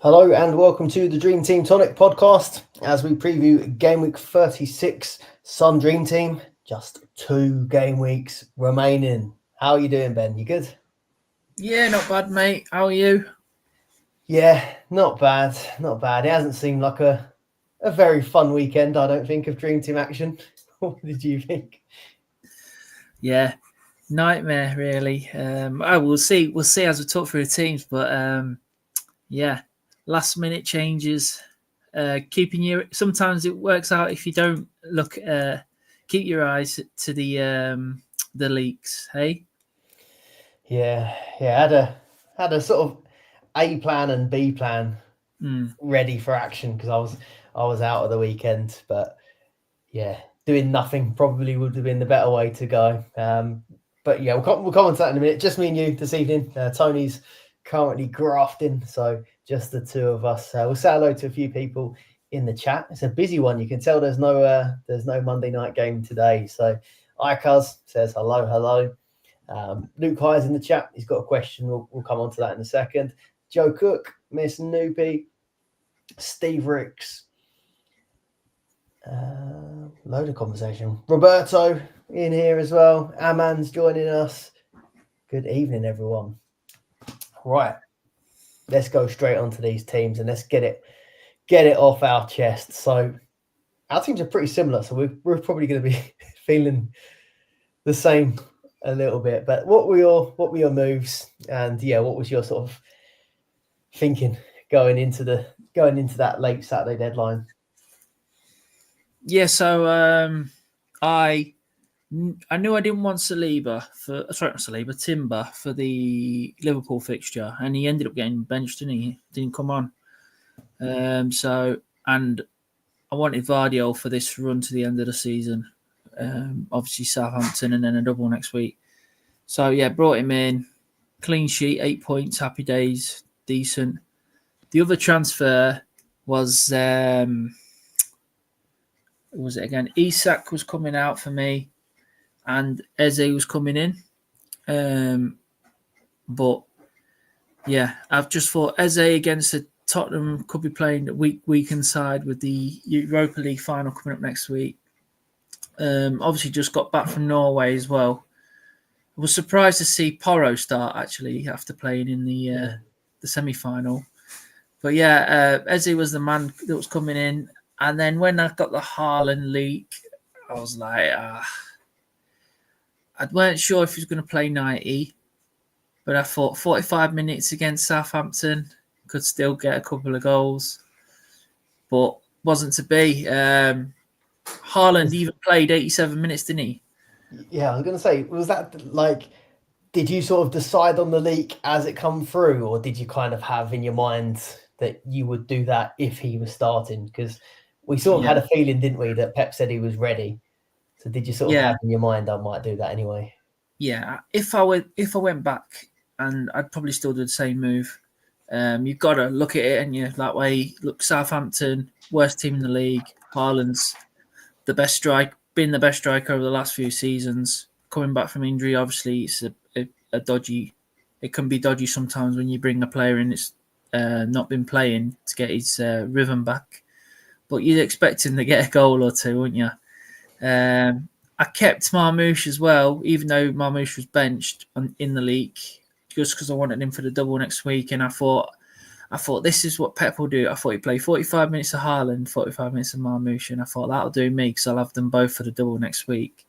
Hello and welcome to the Dream Team Tonic podcast as we preview game week 36 Sun Dream Team. Just 2 game weeks remaining. How are you doing, Ben? You good? Yeah, not bad, mate. How are you? Yeah, not bad. Not bad. It hasn't seemed like a very fun weekend, I don't think, of Dream Team action. What did you think? Yeah, nightmare, really. We'll see. We'll see as we talk through the teams, but yeah, last minute changes. Keeping your sometimes it works out if you don't look. Keep your eyes to the leaks. Hey. Yeah. Had a sort of A plan and B plan ready for action because I was out of the weekend, but yeah, doing nothing probably would have been the better way to go. But yeah, we'll come on to that in a minute. Just me and you this evening. Tony's currently grafting, so just the two of us. We'll say hello to a few people in the chat. It's a busy one. You can tell there's no Monday night game today. So Icuz says hello. Luke High's in the chat. He's got a question. We'll come on to that in a second. Joe Cook, Miss Noopy, Steve Ricks. Load of conversation. Roberto in here as well. Aman's joining us. Good evening, everyone. Right, let's go straight onto these teams and let's get it off our chest. So our teams are pretty similar, so we're probably going to be feeling the same a little bit. But what were your moves, and yeah, what was your sort of thinking going into that late Saturday deadline? Yeah, so I knew I didn't want Timber for the Liverpool fixture, and he ended up getting benched, didn't he? Didn't come on. And I wanted Vardio for this run to the end of the season. Obviously Southampton and then a double next week. So yeah, brought him in, clean sheet, 8 points, happy days, decent. The other transfer was was it again? Isak was coming out for me, and Eze was coming in. But yeah, I've just thought Eze against the Tottenham could be playing a weekend side with the Europa League final coming up next week. Obviously, just got back from Norway as well. I was surprised to see Porro start actually after playing in the semi-final. But yeah, Eze was the man that was coming in. And then when I got the Haaland leak, I was like, I weren't sure if he was going to play 90. But I thought 45 minutes against Southampton could still get a couple of goals. But wasn't to be. Haaland even played 87 minutes, didn't he? Yeah, I was going to say, was that like, did you sort of decide on the leak as it come through, or did you kind of have in your mind that you would do that if he was starting? Because we sort of had a feeling, didn't we, that Pep said he was ready. So did you sort of have in your mind, I might do that anyway? Yeah, if I went back, and I'd probably still do the same move. You've got to look at it, and you that way. Look, Southampton, worst team in the league. Haaland's been the best striker over the last few seasons. Coming back from injury, obviously, it's a dodgy. It can be dodgy sometimes when you bring a player in that's not been playing to get his rhythm back. But you'd expect him to get a goal or two, wouldn't you? I kept Marmoush as well, even though Marmoush was benched in the league, just because I wanted him for the double next week. And I thought this is what Pep will do. I thought he'd play 45 minutes of Haaland, 45 minutes of Marmoush, and I thought that'll do me because I'll have them both for the double next week.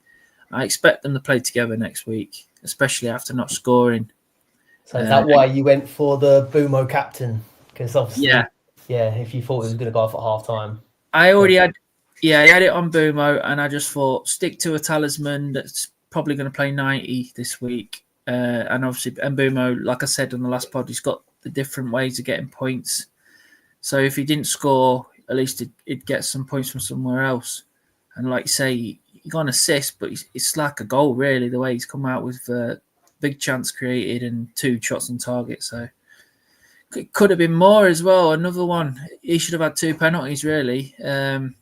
I expect them to play together next week, especially after not scoring. So is that why you went for the Bumo captain? Because obviously, yeah, if you thought it was going to go off at half time. I already had it on Bumo, and I just thought stick to a talisman that's probably going to play 90 this week. And obviously, Bumo, like I said on the last pod, he's got the different ways of getting points. So if he didn't score, at least he'd get some points from somewhere else. And like you say, he got an assist, but it's like a goal, really, the way he's come out with big chance created and 2 shots on target. So it could have been more as well. Another one. He should have had 2 penalties, really. In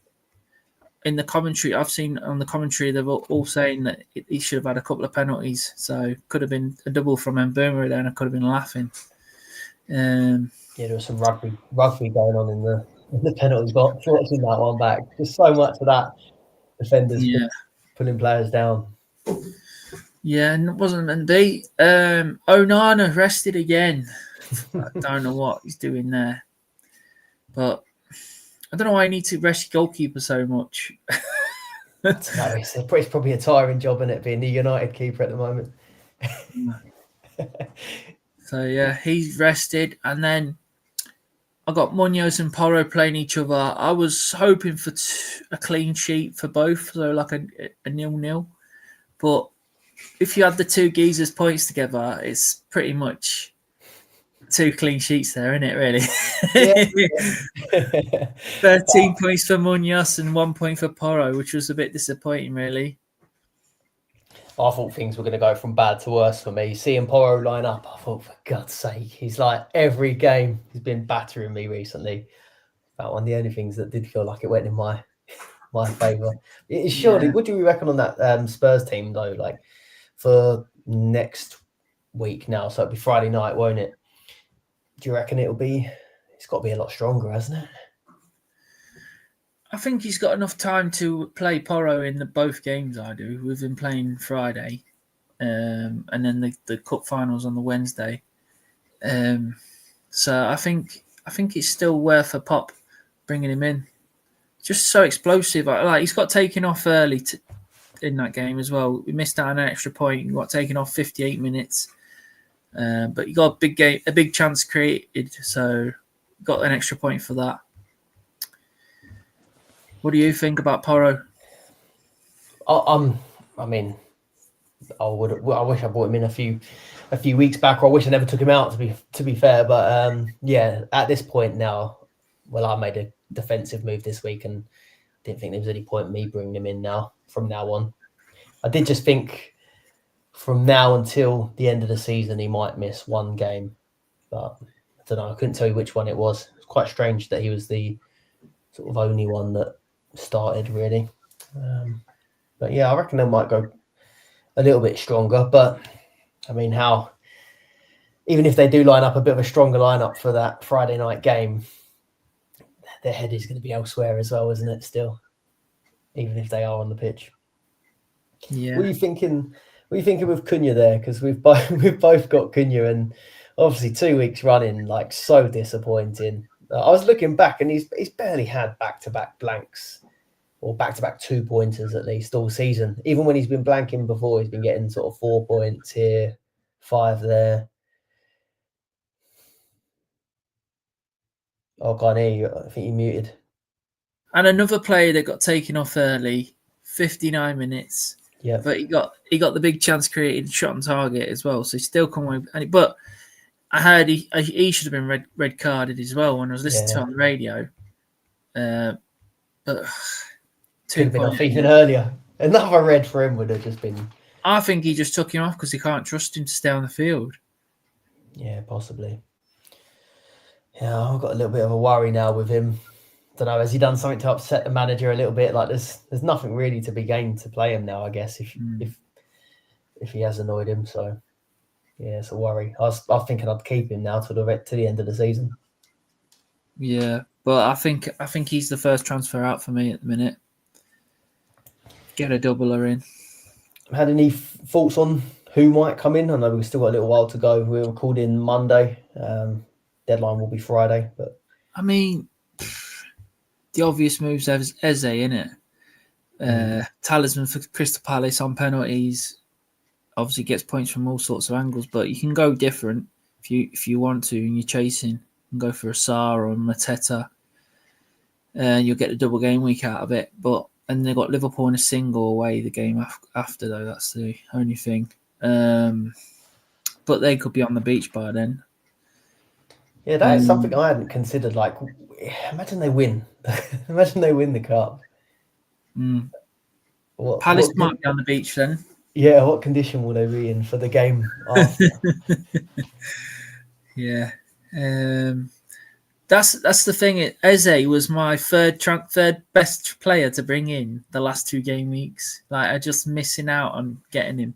the commentary, I've seen on the commentary, they're all saying that he should have had a couple of penalties. So could have been a double from Mbeumo there, and I could have been laughing. Yeah, there was some rugby going on in the penalty box. Watching that one back, just so much of that defenders pulling players down. Yeah, and it wasn't meant to be. Onana rested again. I don't know what he's doing there, but I don't know why I need to rest goalkeeper so much. No, it's probably a tiring job, isn't it, being the United keeper at the moment? So yeah, he's rested, and then I got Munoz and Porro playing each other. I was hoping for a clean sheet for both, so like a 0-0. But if you add the two geezers' points together, it's pretty much 2 clean sheets there, isn't it, really? Yeah. 13 points for Munoz and 1 point for Porro, which was a bit disappointing, really. I thought things were going to go from bad to worse for me. Seeing Porro line up, I thought, for God's sake, he's like every game he's been battering me recently. That one, the only things that did feel like it went in my favour. Surely, what do we reckon on that Spurs team though? Like for next week now, so it'll be Friday night, won't it? Do you reckon it'll be? It's got to be a lot stronger, hasn't it? I think he's got enough time to play Porro in both games. I do. We've been playing Friday, and then the cup finals on the Wednesday. So I think it's still worth a pop bringing him in. Just so explosive. Like he's got taken off early in that game as well. We missed out on an extra point. He got taken off 58 minutes, but he got a big chance created. So got an extra point for that. What do you think about Porro? I mean, I wish I brought him in a few weeks back, or I wish I never took him out. To be fair, but yeah, at this point now, well, I made a defensive move this week, and didn't think there was any point in me bringing him in now. From now on, I did just think from now until the end of the season he might miss one game, but I don't know. I couldn't tell you which one it was. It's quite strange that he was the sort of only one that started really. But yeah, I reckon they might go a little bit stronger. But I mean, even if they do line up a bit of a stronger lineup for that Friday night game, their head is going to be elsewhere as well, isn't it? Still, even if they are on the pitch. Yeah. What are you thinking? What are you thinking with Cunha there? Because we've both got Cunha, and obviously 2 weeks running, like so disappointing. I was looking back, and he's barely had back-to-back blanks or back-to-back 2-pointers at least all season. Even when he's been blanking before, he's been getting sort of 4 points here, 5 there. Oh, I can't hear you. I think you're muted. And another player that got taken off early, 59 minutes. Yeah, but he got the big chance created, shot on target as well. So he still come away. But I heard he should have been red carded as well when I was listening to it on the radio. But could have been off even earlier. Another red for him would have just been. I think he just took him off because he can't trust him to stay on the field. Yeah, possibly. Yeah, I've got a little bit of a worry now with him. Don't know, has he done something to upset the manager a little bit? Like there's nothing really to be gained to play him now, I guess, if he has annoyed him. So yeah, it's a worry. I was thinking I'd keep him now to the end of the season. Yeah, but I think he's the first transfer out for me at the minute. Get a doubler in. Had any thoughts on who might come in? I know we've still got a little while to go. We're recording Monday. Deadline will be Friday, but I mean, the obvious moves Eze, innit? Talisman for Crystal Palace on penalties. Obviously gets points from all sorts of angles, but you can go different if you want to, and you're chasing. You can go for a Sarr or a Mateta. You'll get the double game week out of it, and they've got Liverpool in a single away the game after though. That's the only thing. But they could be on the beach by then. Yeah, that is something I hadn't considered. Like, imagine they win. Imagine they win the cup. Palace might be on the beach then. Yeah, what condition will they be in for the game after? Yeah. That's the thing. Eze was my third best player to bring in the last 2 game weeks. Like I just missing out on getting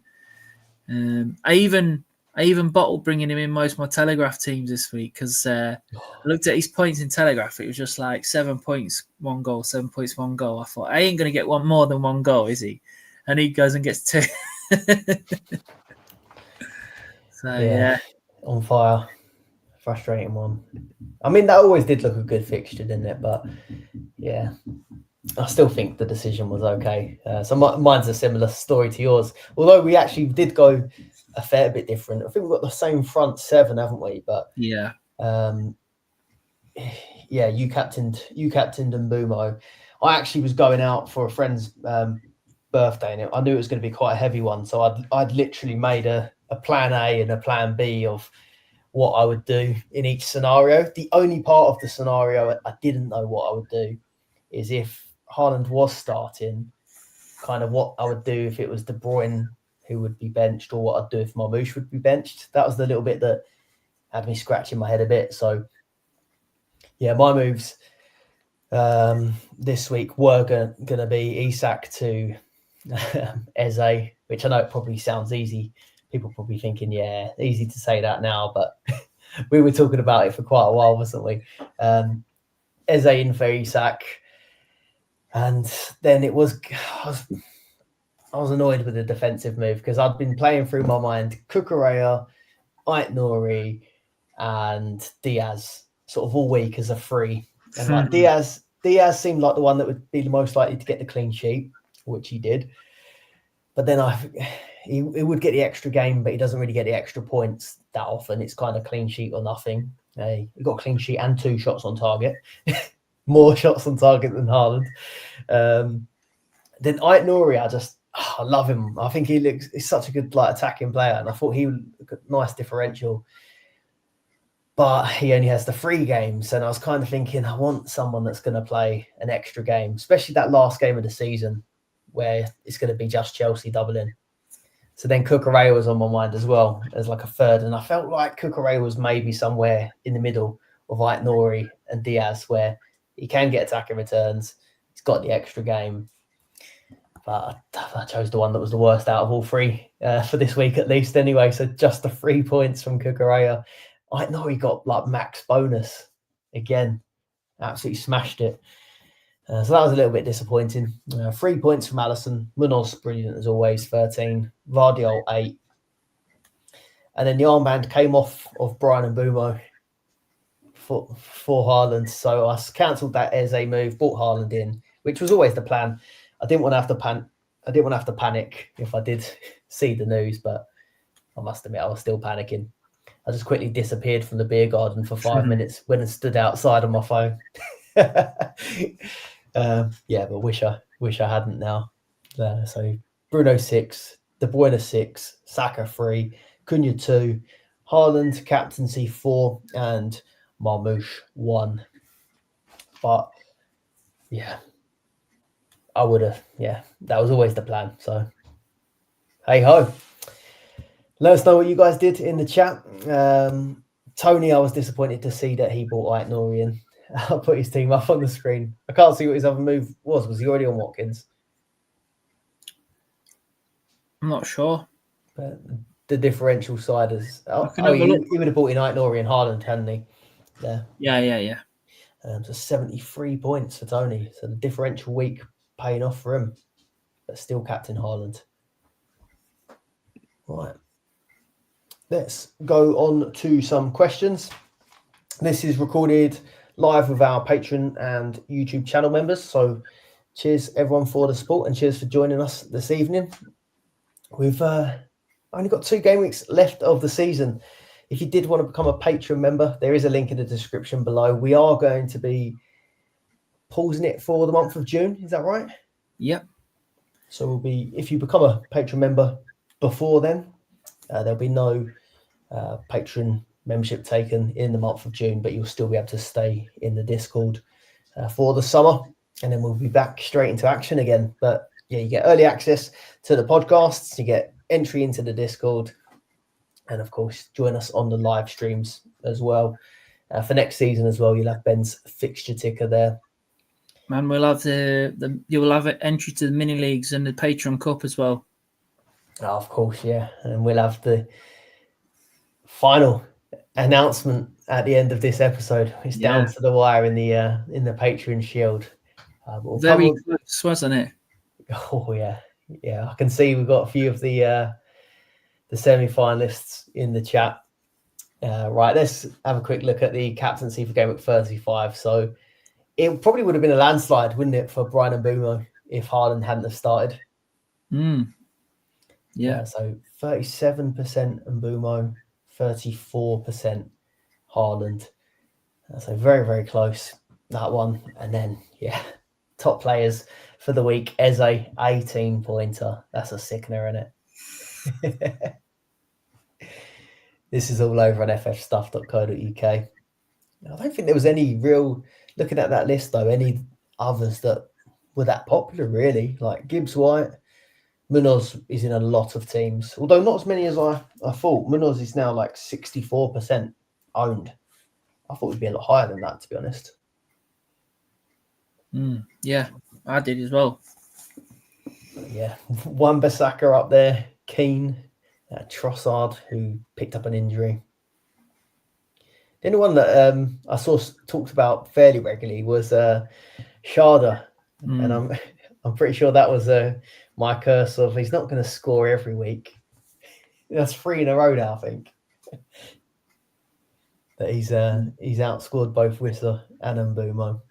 him. I even I even bottled bringing him in most of my Telegraph teams this week because I looked at his points in Telegraph. It was just like 7 points, 1 goal, 7 points, 1 goal. I thought, I ain't going to get one more than 1 goal, is he? And he goes and gets 2. So, yeah. On fire. Frustrating one. I mean, that always did look a good fixture, didn't it? But, yeah. I still think the decision was okay. So mine's a similar story to yours. Although we actually did go a fair bit different. I think we've got the same front 7, haven't we? But yeah, you captained Mbumo. I actually was going out for a friend's birthday, and I knew it was going to be quite a heavy one. So I'd literally made a plan A and a plan B of what I would do in each scenario. The only part of the scenario I didn't know what I would do is if Haaland was starting, kind of what I would do if it was De Bruyne who would be benched, or what I'd do if Marmoush would be benched. That was the little bit that had me scratching my head a bit. So, yeah, my moves this week were going to be Isak to Eze, which I know it probably sounds easy. People probably thinking, yeah, easy to say that now, but we were talking about it for quite a while, wasn't we? Eze in for Isak. And then I was annoyed with the defensive move because I'd been playing through my mind Cucurella, Ait-Nouri, and Diaz sort of all week as a free. And like Diaz seemed like the one that would be the most likely to get the clean sheet, which he did. But then he would get the extra game, but he doesn't really get the extra points that often. It's kind of clean sheet or nothing. He got a clean sheet and 2 shots on target. More shots on target than Haaland. Then Ait-Nouri, I love him. I think he's such a good attacking player, and I thought he would look a nice differential. But he only has the 3 games, and I was kind of thinking I want someone that's going to play an extra game, especially that last game of the season where it's going to be just Chelsea doubling. So then Cucurella was on my mind as well as like a third, and I felt like Cucurella was maybe somewhere in the middle of Ait-Nouri and Diaz, where he can get attacking returns. He's got the extra game. But I chose the one that was the worst out of all 3 for this week at least anyway. So just the 3 points from Cucurella. Ait-Nouri got like max bonus again. Absolutely smashed it. So that was a little bit disappointing. 3 points from Alisson. Munoz, brilliant as always, 13. Vardiol, 8. And then the armband came off of Brian Mbumo for Haaland. So I cancelled that Eze move, brought Haaland in, which was always the plan. I didn't want to have to panic if I did see the news, but I must admit I was still panicking. I just quickly disappeared from the beer garden for 5 minutes, went and stood outside on my phone. But wish I hadn't now. So Bruno 6, De Bruyne 6, Saka 3, Cunha 2, Haaland captaincy 4, and Marmoush 1. But yeah, I would have. Yeah, that was always the plan. So hey ho. Let us know what you guys did in the chat. Tony, I was disappointed to see that he bought Ait-Nouri in. I'll put his team up on the screen. I can't see what his other move was. Was he already on Watkins? I'm not sure. But the differential side is... he would have bought in Ait-Nouri and Haaland, hadn't he? Yeah. So 73 points for Tony. So the differential week paying off for him. But still captain Haaland. Right. Let's go on to some questions. This is recorded live with our Patreon and YouTube channel members. So cheers everyone for the support and cheers for joining us this evening. We've only got 2 game weeks left of the season. If you did want to become a Patreon member, there is a link in the description below. We are going to be pausing it for the month of June. Is that right? Yep. So if you become a Patreon member before then, there'll be no Patreon membership taken in the month of June, but you'll still be able to stay in the Discord for the summer, and then we'll be back straight into action again. But yeah, you get early access to the podcasts, you get entry into the Discord, and of course join us on the live streams as well. For next season as well, you'll have Ben's fixture ticker there. Man, we'll have you'll have entry to the mini leagues and the Patreon Cup as well. Oh, of course, yeah, and we'll have the final announcement at the end of this episode. It's down to the wire in the Patreon Shield. We'll Very close, wasn't it? Oh yeah. I can see we've got a few of the semi-finalists in the chat. Right, let's have a quick look at the captaincy for game week 35. So it probably would have been a landslide, wouldn't it, for Brian and Boomo if Haaland hadn't have started? Yeah. So 37% Mbumo, 34% Haaland. So very, very close, that one. And then, top players for the week, Eze, 18-pointer. That's a sickener, isn't it? This is all over on ffstuff.co.uk. I don't think there was any real, looking at that list though, any others that were that popular really, like Gibbs White. Munoz is in a lot of teams, although not as many as I thought. Munoz is now like 64% owned. I thought it would be a lot higher than that, to be honest. Yeah, I did as well. Yeah, Wan-Bissaka up there, Keane, Trossard, who picked up an injury. The only one that I saw talked about fairly regularly was Sharda, and I'm pretty sure that was my curse of he's not going to score every week. That's 3 in a row now, I think. That he's outscored both Wissa and Mbumo.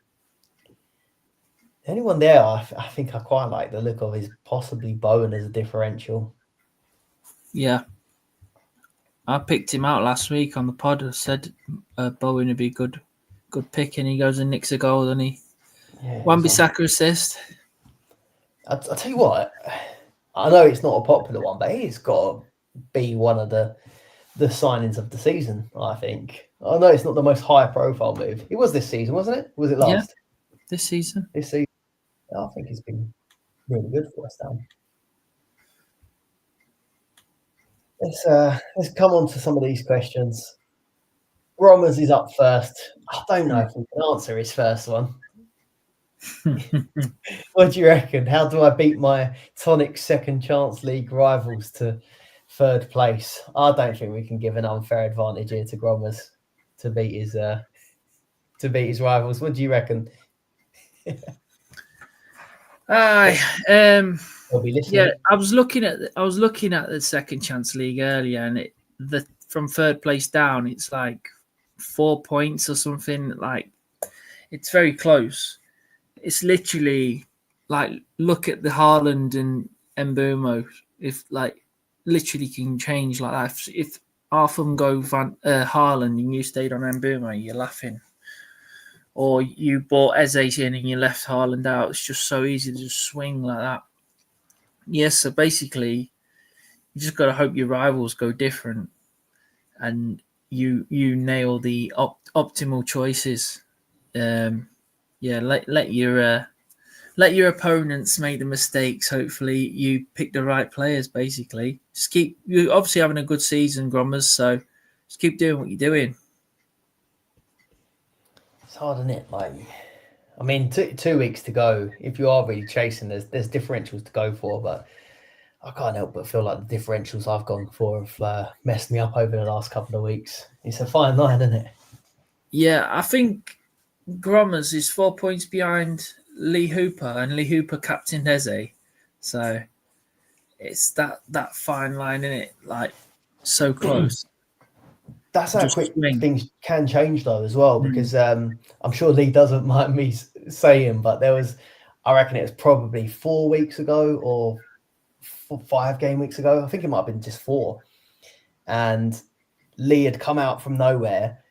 Anyone there, I think I quite like the look of is possibly Bowen as a differential. Yeah. I picked him out last week on the pod. I said Bowen would be a good pick, and he goes and nicks a goal, doesn't he? Yeah, Wan-Bissaka assist. I'll tell you what, I know it's not a popular one, but he's got to be one of the signings of the season, I think. I know it's not the most high-profile move. It was this season, wasn't it? Was it last? Yeah, this season. I think he's been really good for us now. Let's come on to some of these questions. Rommers is up first. I don't know if we can answer his first one. What do you reckon? How do I beat my Tonic Second Chance League rivals to third place? I don't think we can give an unfair advantage here to Grommers to beat his rivals. What do you reckon? Yeah, I was looking at the Second Chance League earlier, and from third place down, it's like 4 points or something. Like, it's very close. It's literally like, look at the Haaland and Mbumo. If like literally can change like that. If half of them go Haaland and you stayed on Mbumo, you're laughing. Or you bought Eze in and you left Haaland out. It's just so easy to just swing like that. Yes, so basically, you just got to hope your rivals go different, and you nail the optimal choices. Let your opponents make the mistakes. Hopefully, you pick the right players. Basically, you're obviously having a good season, Grommers. So just keep doing what you're doing. It's hard, isn't it? Like, I mean, 2 weeks to go. If you are really chasing, there's differentials to go for, but I can't help but feel like the differentials I've gone for have messed me up over the last couple of weeks. It's a fine line, isn't it? Yeah, I think Grommers is 4 points behind Lee Hooper, and Lee Hooper captained Eze. So it's that fine line, isn't it? Like, so close. That's how quick things can change, though, as well, because I'm sure Lee doesn't mind me saying, but I reckon it was probably 4 weeks ago or 5 game weeks ago. I think it might have been just 4. And Lee had come out from nowhere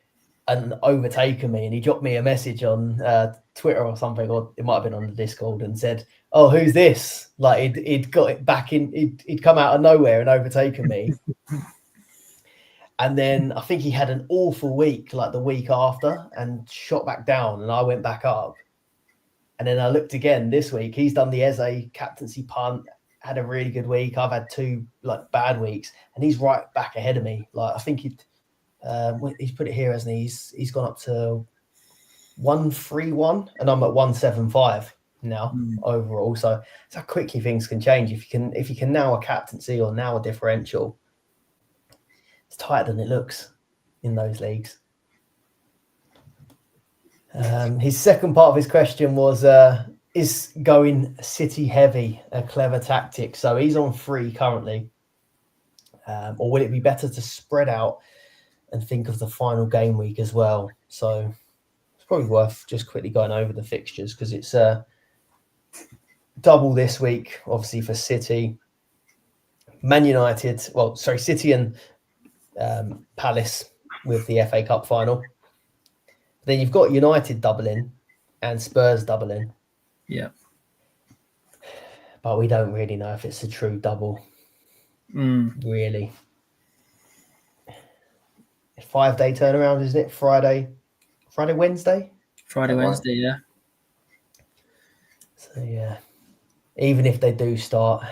and overtaken me, and he dropped me a message on Twitter or something, or it might have been on the Discord, and said, "Oh, who's this?" Like he'd got it back in. He'd come out of nowhere and overtaken me. And then I think he had an awful week, like the week after, and shot back down, and I went back up. And then I looked again this week. He's done the Eze captaincy punt, had a really good week. I've had 2 like bad weeks, and he's right back ahead of me. Like, I think he's put it here, hasn't he? He's gone up to 131, and I'm at 175 now overall. So it's how quickly things can change. If you can now a captaincy or now a differential, it's tighter than it looks in those leagues. His second part of his question was, is going City heavy a clever tactic? So he's on 3 currently. Or would it be better to spread out and think of the final game week as well? So it's probably worth just quickly going over the fixtures because it's double this week, obviously, for City. Man United, City and Palace with the FA Cup final. Then you've got United doubling and Spurs doubling. Yeah. But we don't really know if it's a true double. Really. 5-day turnaround, isn't it? Friday, Wednesday? Wednesday, yeah. So, yeah. Even if they do start,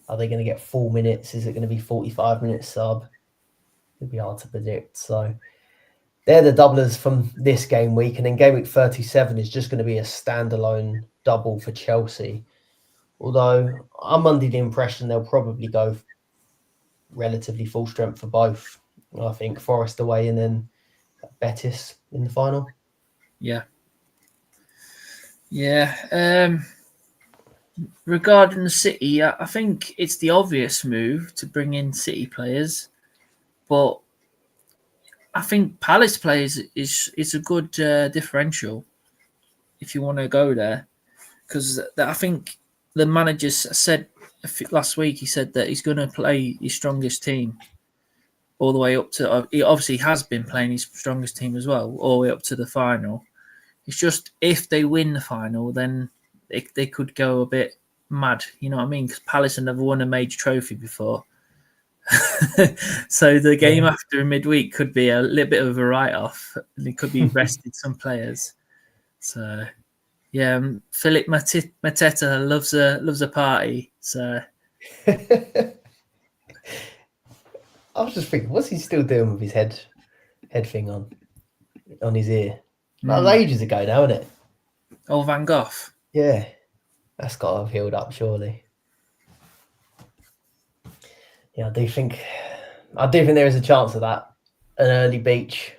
are they going to get 4 minutes? Is it going to be 45 minutes sub? It'd be hard to predict. So they're the doublers from this game week. And then game week 37 is just going to be a standalone double for Chelsea. Although I'm under the impression they'll probably go relatively full strength for both. I think Forest away and then Betis in the final. Yeah. Yeah. Regarding the City, I think it's the obvious move to bring in City players, but I think Palace players is a good differential if you want to go there, because I think the manager said last week, he said that he's going to play his strongest team all the way up to. He obviously has been playing his strongest team as well, all the way up to the final. It's just if they win the final, then they could go a bit mad. You know what I mean? Because Palace have never won a major trophy before. So the game after midweek could be a little bit of a write-off. And it could be rested some players. So, yeah, Philip Mateta loves a party. So I was just thinking, what's he still doing with his head thing on his ear? That was ages ago now, isn't it? Oh, Van Gogh. Yeah, that's got to have healed up, surely. Yeah, I do think there is a chance of that, an early beach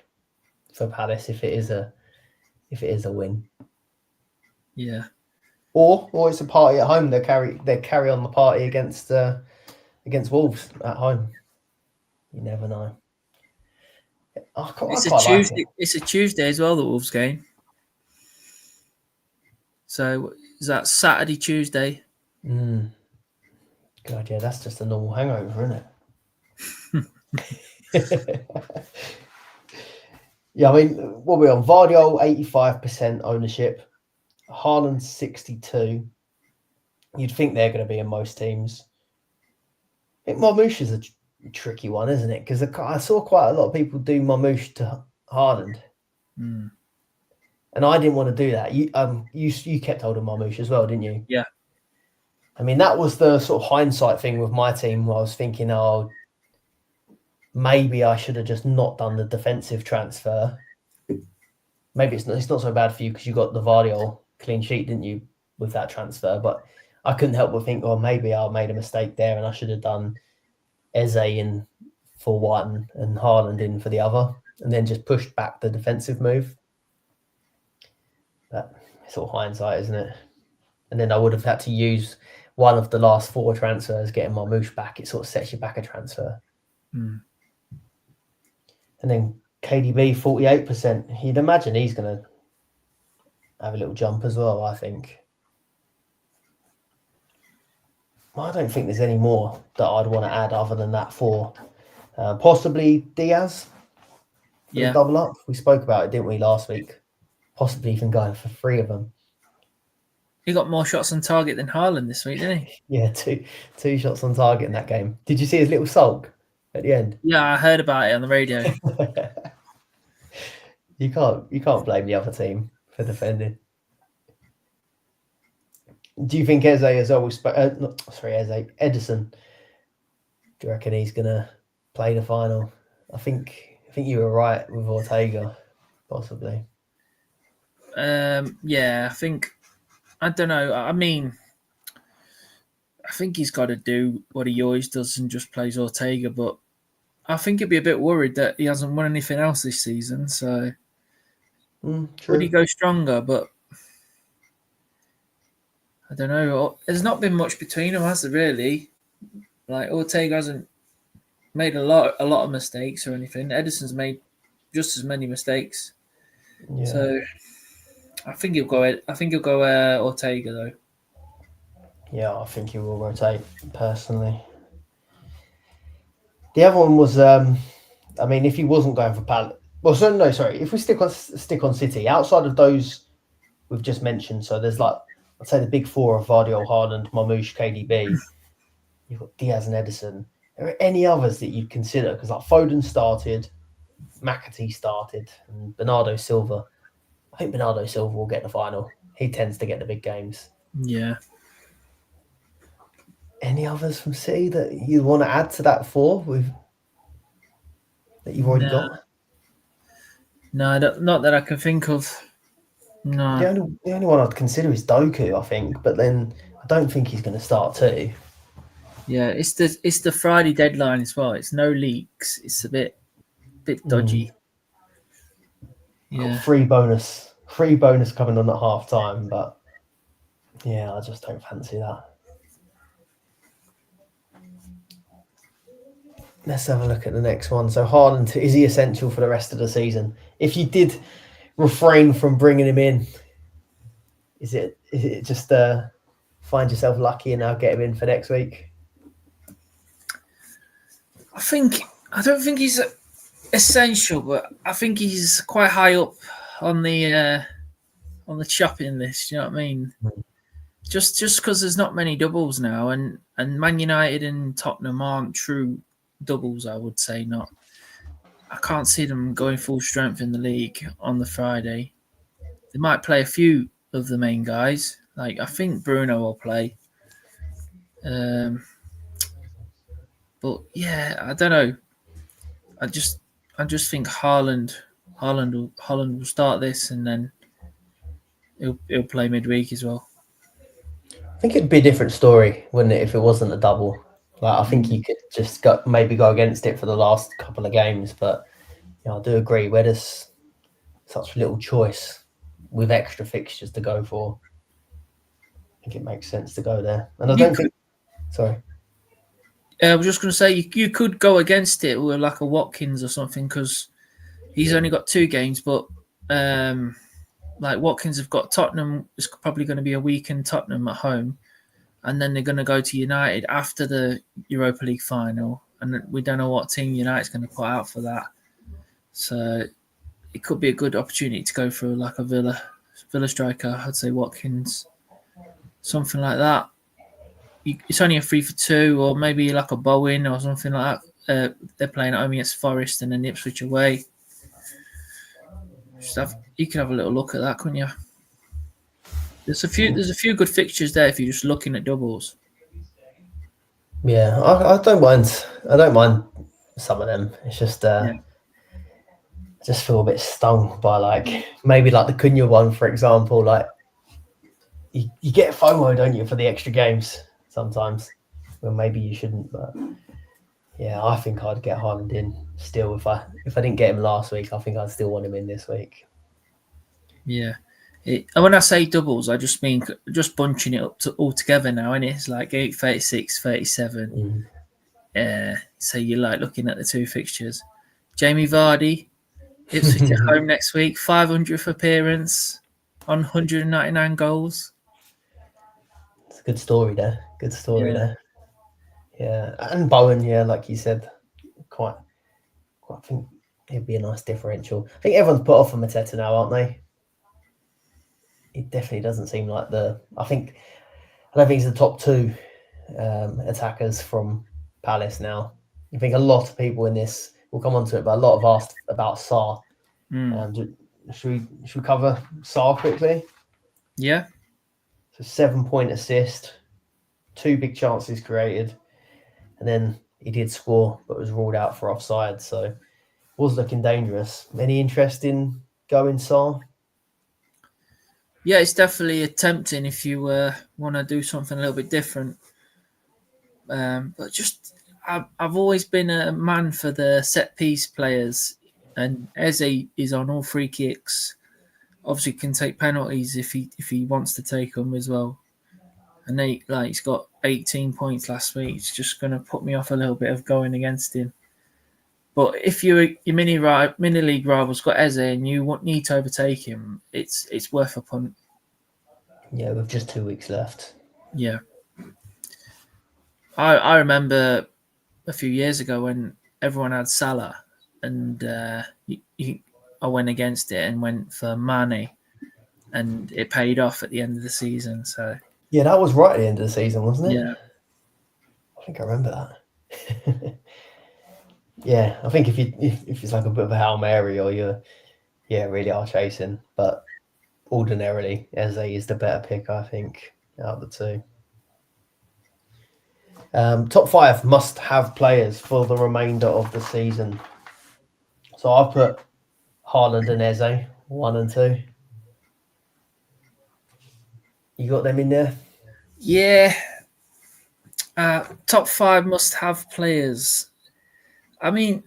for Palace if it is a win. Yeah. Or it's a party at home. They carry on the party against Wolves at home. You never know. I quite like it. It's a Tuesday as well, the Wolves game. So is that Saturday, Tuesday? God, yeah, that's just a normal hangover, isn't it? Yeah, I mean, what are we on? Vardiol, 85% ownership. Haaland, 62%. You'd think they're going to be in most teams. I think Marmoush is a tricky one, isn't it? Because I saw quite a lot of people do Marmoush to Haaland. And I didn't want to do that. You kept hold of Marmoush as well, didn't you? Yeah. I mean, that was the sort of hindsight thing with my team where I was thinking, maybe I should have just not done the defensive transfer. Maybe it's not so bad for you because you got the Vardiol clean sheet, didn't you, with that transfer? But I couldn't help but think, maybe I made a mistake there and I should have done Eze in for one and Haaland in for the other, and then just pushed back the defensive move. But it's all hindsight, isn't it? And then I would have had to use one of the last 4 transfers, getting Marmoush back. It sort of sets you back a transfer. And then KDB, 48%. You'd imagine he's going to have a little jump as well, I think. I don't think there's any more that I'd want to add other than that 4. Possibly Diaz for the double up. We spoke about it, didn't we, last week? Possibly even going for 3 of them. He got more shots on target than Haaland this week, didn't he? Yeah, two shots on target in that game. Did you see his little sulk at the end? Yeah, I heard about it on the radio. You can't blame the other team for defending. Do you think Eze has always Edison? Do you reckon he's gonna play the final? I think you were right with Ortega, possibly. Yeah, I don't know. I mean, I think he's got to do what he always does and just plays Ortega. But I think he'd be a bit worried that he hasn't won anything else this season. So would he go stronger? But I don't know. There's not been much between them, has there? Really? Like Ortega hasn't made a lot of mistakes or anything. Edison's made just as many mistakes. Yeah. So I think he'll go. Ortega though. Yeah, I think he will rotate personally. The other one was, I mean, if he wasn't going for Palace, well, so no, sorry. If we stick on City, outside of those we've just mentioned, so there's like I'd say the big four of Vardy, Haaland, Marmoush, KDB. You've got Diaz and Edison. Are there any others that you'd consider? Because like Foden started, McAtee started, and Bernardo Silva. I think Bernardo Silva will get the final. He tends to get the big games. Yeah. Any others from City that you want to add to that four that you've already got? No, not that I can think of. No. The only one I'd consider is Doku, I think, but then I don't think he's going to start too. Yeah, it's the Friday deadline as well. It's no leaks. It's a bit dodgy. Yeah, free bonus coming on at half time, but yeah, I just don't fancy that. Let's have a look at the next one. So Haaland, is he essential for the rest of the season? If you did refrain from bringing him in, is it just find yourself lucky and now get him in for next week? I don't think he's essential, but I think he's quite high up on the shopping list. You know what I mean? Just because there's not many doubles now, and Man United and Tottenham aren't true doubles. I would say not. I can't see them going full strength in the league on the Friday. They might play a few of the main guys. Like I think Bruno will play. But yeah, I don't know. I just think Haaland will start this, and then he'll play midweek as well. I think it'd be a different story, wouldn't it, if it wasn't a double? Like I think you could just maybe go against it for the last couple of games, but I do agree where there's such little choice with extra fixtures to go for. I think it makes sense to go there, and I don't think. Sorry. I was just going to say you could go against it with like a Watkins or something because he's only got 2 games, but like Watkins have got Tottenham. It's probably going to be a weekend Tottenham at home, and then they're going to go to United after the Europa League final, and we don't know what team United's going to put out for that. So it could be a good opportunity to go for like a Villa striker. I'd say Watkins, something like that. It's only a 3 for 2, or maybe like a Bowen or something like that. They're playing at home against Forest and then Ipswich away. You could have a little look at that, couldn't you? There's a few good fixtures there if you're just looking at doubles. Yeah, I don't mind. I don't mind some of them. It's just I just feel a bit stung by like maybe like the Cunha one, for example. Like you get FOMO, don't you, for the extra games sometimes? Well, maybe you shouldn't, but yeah, I think I'd get Haaland in still if I didn't get him last week. I think I'd still want him in this week. Yeah. And when I say doubles, I just mean just bunching it up all together now, and it's like 8, 36, 37. So you like looking at the 2 fixtures. Jamie Vardy, Ipswich at home next week, 500th appearance on 199 goals. It's a good story there. Good story there. Yeah, and Bowen, yeah, like you said, quite. I think it'd be a nice differential. I think everyone's put off on Mateta now, aren't they? It definitely doesn't seem like I don't think he's the top 2 attackers from Palace now. I think a lot of people in this, we'll come on to it, but a lot have asked about Sarr. Should we cover Sarr quickly? Yeah. So 7-point assist, 2 big chances created, and then he did score, but was ruled out for offside. So was looking dangerous. Any interest in going Sarr? Yeah, it's definitely tempting if you want to do something a little bit different. But just I've always been a man for the set piece players, and Eze is on all free kicks. Obviously, can take penalties if he wants to take them as well. And he's got 18 points last week. It's just going to put me off a little bit of going against him. But if your mini league rival's got Eze and you need to overtake him, it's worth a punt. Yeah, with just 2 weeks left. Yeah. I remember a few years ago when everyone had Salah, and I went against it and went for Mane, and it paid off at the end of the season. So yeah, that was right at the end of the season, wasn't it? Yeah, I think I remember that. Yeah, I think if it's like a bit of a Hail Mary or you're really are chasing, but ordinarily Eze is the better pick, I think, out of the two. Top 5 must have players for the remainder of the season. So I've put Haaland and Eze 1 and 2. You got them in there? Yeah. Top 5 must have players. I mean,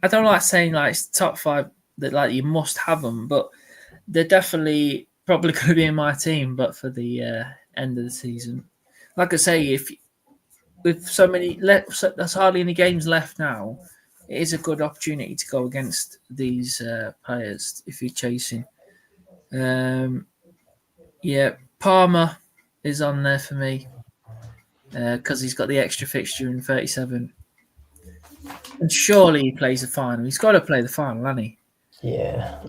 I don't like saying like it's top 5 that like you must have them, but they're definitely probably going to be in my team. But for the end of the season, like I say, if with so many there's hardly any games left now, it is a good opportunity to go against these players if you're chasing. Yeah, Palmer is on there for me because he's got the extra fixture in 37. And surely he plays the final. He's got to play the final, hasn't he? Yeah.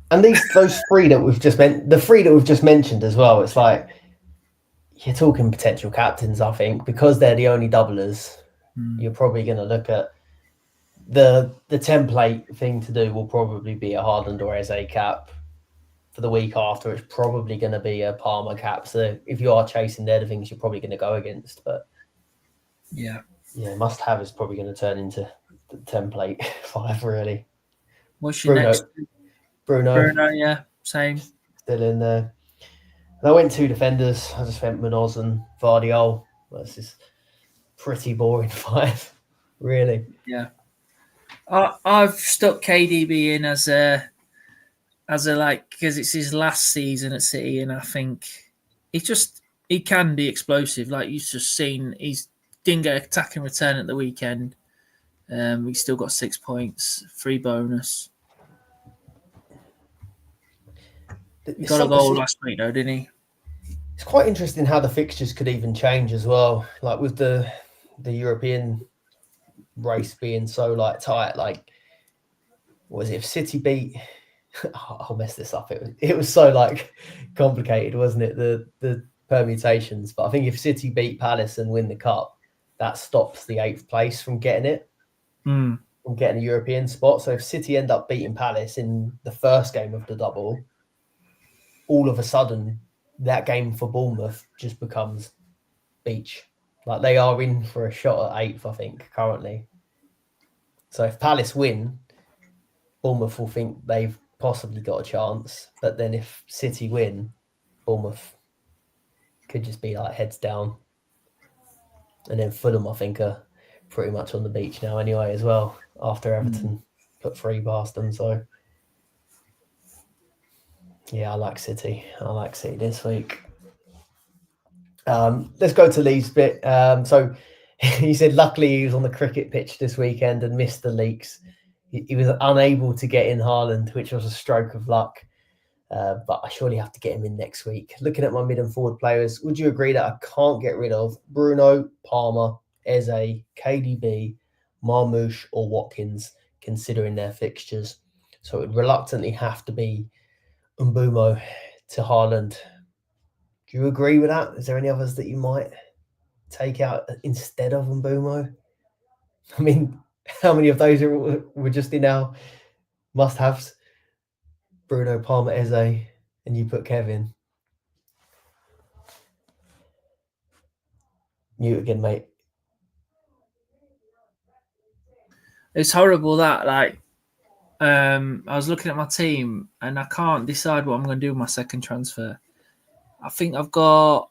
And those 3 that we've just the 3 that we've just mentioned as well, it's like you're talking potential captains, I think, because they're the only doublers. You're probably going to look at the template thing to do will probably be a Haaland or Eze cap. For the week after, it's probably going to be a Palmer cap. So if you are chasing, they're the things you're probably going to go against. But yeah, must have is probably going to turn into the template 5 really. What's your next? Bruno, yeah, same. Still in there. And I went 2 defenders. I just went Munoz and Vardiol. That's just pretty boring 5, really. Yeah, I've stuck KDB in as a like because it's his last season at City, and I think he can be explosive. Like you've just seen, he's didn't get attack and return at the weekend. He's still got 6 points, free bonus. He got a goal last week, though, didn't he? It's quite interesting how the fixtures could even change as well. Like with the European race being so like tight. Like, what was it? If City beat, I'll mess this up. It was so like complicated, wasn't it? The permutations. But I think if City beat Palace and win the cup, that stops the 8th place from getting it. From getting a European spot. So if City end up beating Palace in the first game of the double, all of a sudden that game for Bournemouth just becomes beach. Like they are in for a shot at 8th, I think, currently. So if Palace win, Bournemouth will think they've possibly got a chance. But then if City win, Bournemouth could just be like heads down. And then Fulham, I think, are pretty much on the beach now anyway as well, after Everton put 3 past them. So yeah, I like City. This week. Let's go to Lee's bit. So he said luckily he was on the cricket pitch this weekend and missed the leaks. He was unable to get in Haaland, which was a stroke of luck. But I surely have to get him in next week. Looking at my mid and forward players, would you agree that I can't get rid of Bruno, Palmer, Eze, KDB, Marmoush or Watkins, considering their fixtures? So it would reluctantly have to be Mbumo to Haaland. Do you agree with that? Is there any others that you might take out instead of Mbumo? I mean, how many of those were just in our must-haves? Bruno, Palmer, Eze, and you put Kevin. Mute again, mate. It's horrible that I was looking at my team and I can't decide what I'm going to do with my second transfer. I think I've got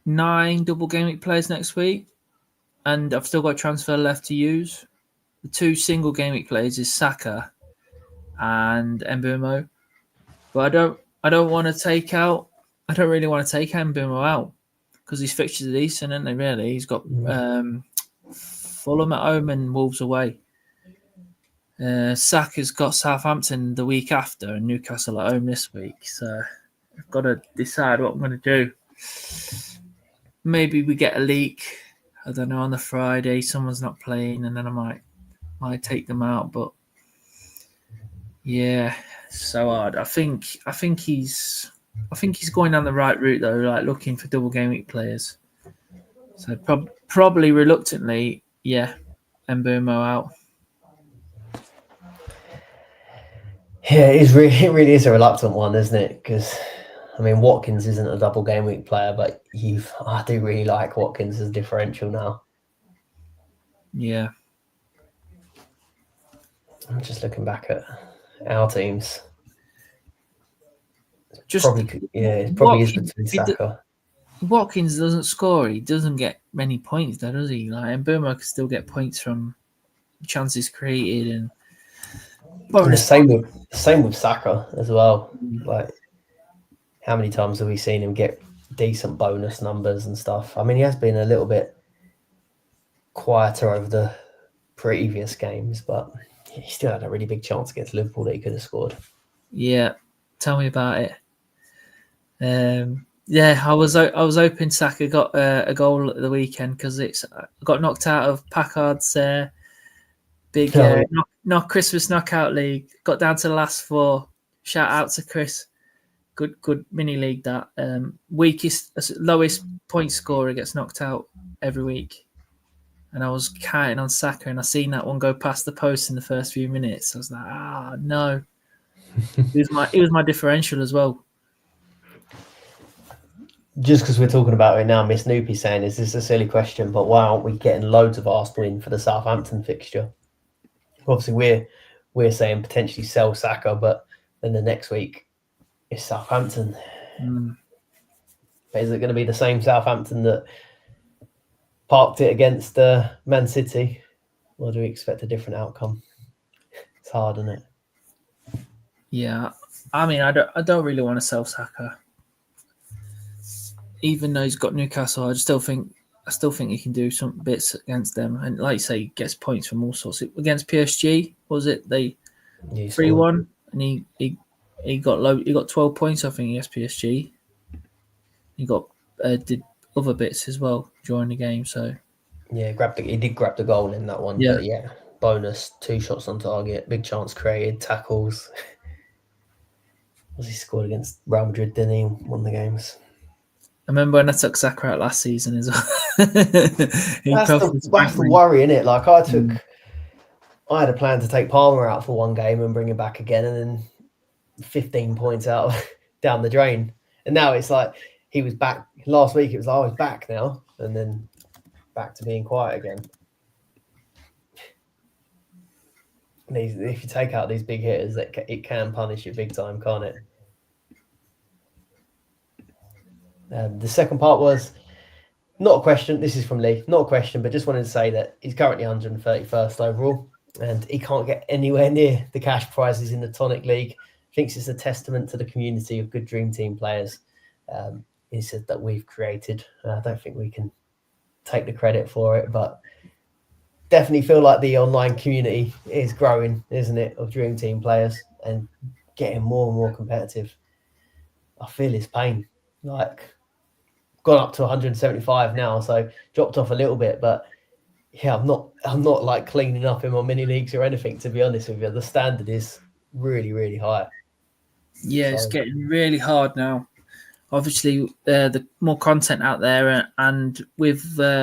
9 double game week players next week. and I've still got transfer left to use. The 2 single game week players is Saka and Mbeumo, but I don't want to take out. I don't really want to take Mbeumo out because his fixtures are decent, aren't they? Really, he's got Fulham at home and Wolves away. Saka's got Southampton the week after and Newcastle at home this week, so I've got to decide what I'm going to do. Maybe we get a leak. I don't know, on the Friday someone's not playing, and then I might take them out. But yeah, so hard. I think he's going down the right route though, like looking for double game week players. So probably reluctantly, yeah, Mbeumo out. Yeah, it really is a reluctant one, isn't it? Because I mean, Watkins isn't a double game week player, but I do really like Watkins as a differential now. Yeah. I'm just looking back at our teams. Just probably is between Saka. Watkins doesn't score. He doesn't get many points, though, does he? Like, and Mbeumo can still get points from chances created and the same with Saka as well. Like, how many times have we seen him get decent bonus numbers and stuff? I mean, he has been a little bit quieter over the previous games, but he still had a really big chance against Liverpool that he could have scored. Yeah, tell me about it. Yeah, I was hoping Saka got a goal at the weekend because it's got knocked out of Packard's big Christmas knockout league. Got down to the last 4. Shout out to Chris. Good mini league that. Lowest point scorer gets knocked out every week. And I was counting on Saka, and I seen that one go past the post in the first few minutes. I was like, no. He was my differential as well. Just because we're talking about it now, Miss Noopy saying, is this a silly question, but why aren't we getting loads of Arsenal in for the Southampton fixture? Obviously, we're saying potentially sell Saka, but then the next week is Southampton. But is it going to be the same Southampton that parked it against Man City, or do we expect a different outcome? It's hard, isn't it? Yeah, I mean, I don't really want to sell Saka. Even though he's got Newcastle, I still think he can do some bits against them. And like you say, he gets points from all sorts. Against PSG, was it they 3-1, and he got 12 points, I think, against PSG. He got did other bits as well during the game. So yeah, he did grab the goal in that one. Yeah. But yeah, bonus, 2 shots on target, big chance created, tackles. He scored against Real Madrid, didn't he? Won the games. I remember when I took Saka out last season as well. That's the worry, isn't it? Like I had a plan to take Palmer out for one game and bring him back again, and then 15 points out down the drain. And now it's like he was back last week. It was like, he's back now, and then back to being quiet again. If you take out these big hitters, it can punish you big time, can't it? The second part was not a question. This is from Lee. Not a question, but just wanted to say that he's currently 131st overall, and he can't get anywhere near the cash prizes in the Tonic League. Thinks it's a testament to the community of good Dream Team players. He said that we've created. I don't think we can take the credit for it, but definitely feel like the online community is growing, isn't it, of Dream Team players and getting more and more competitive. I feel his pain. Like, gone up to 175 now, so dropped off a little bit, but yeah, I'm not like cleaning up in my mini leagues or anything, to be honest with you. The standard is really, really high. Yeah, it's getting really hard now. Obviously, the more content out there, and with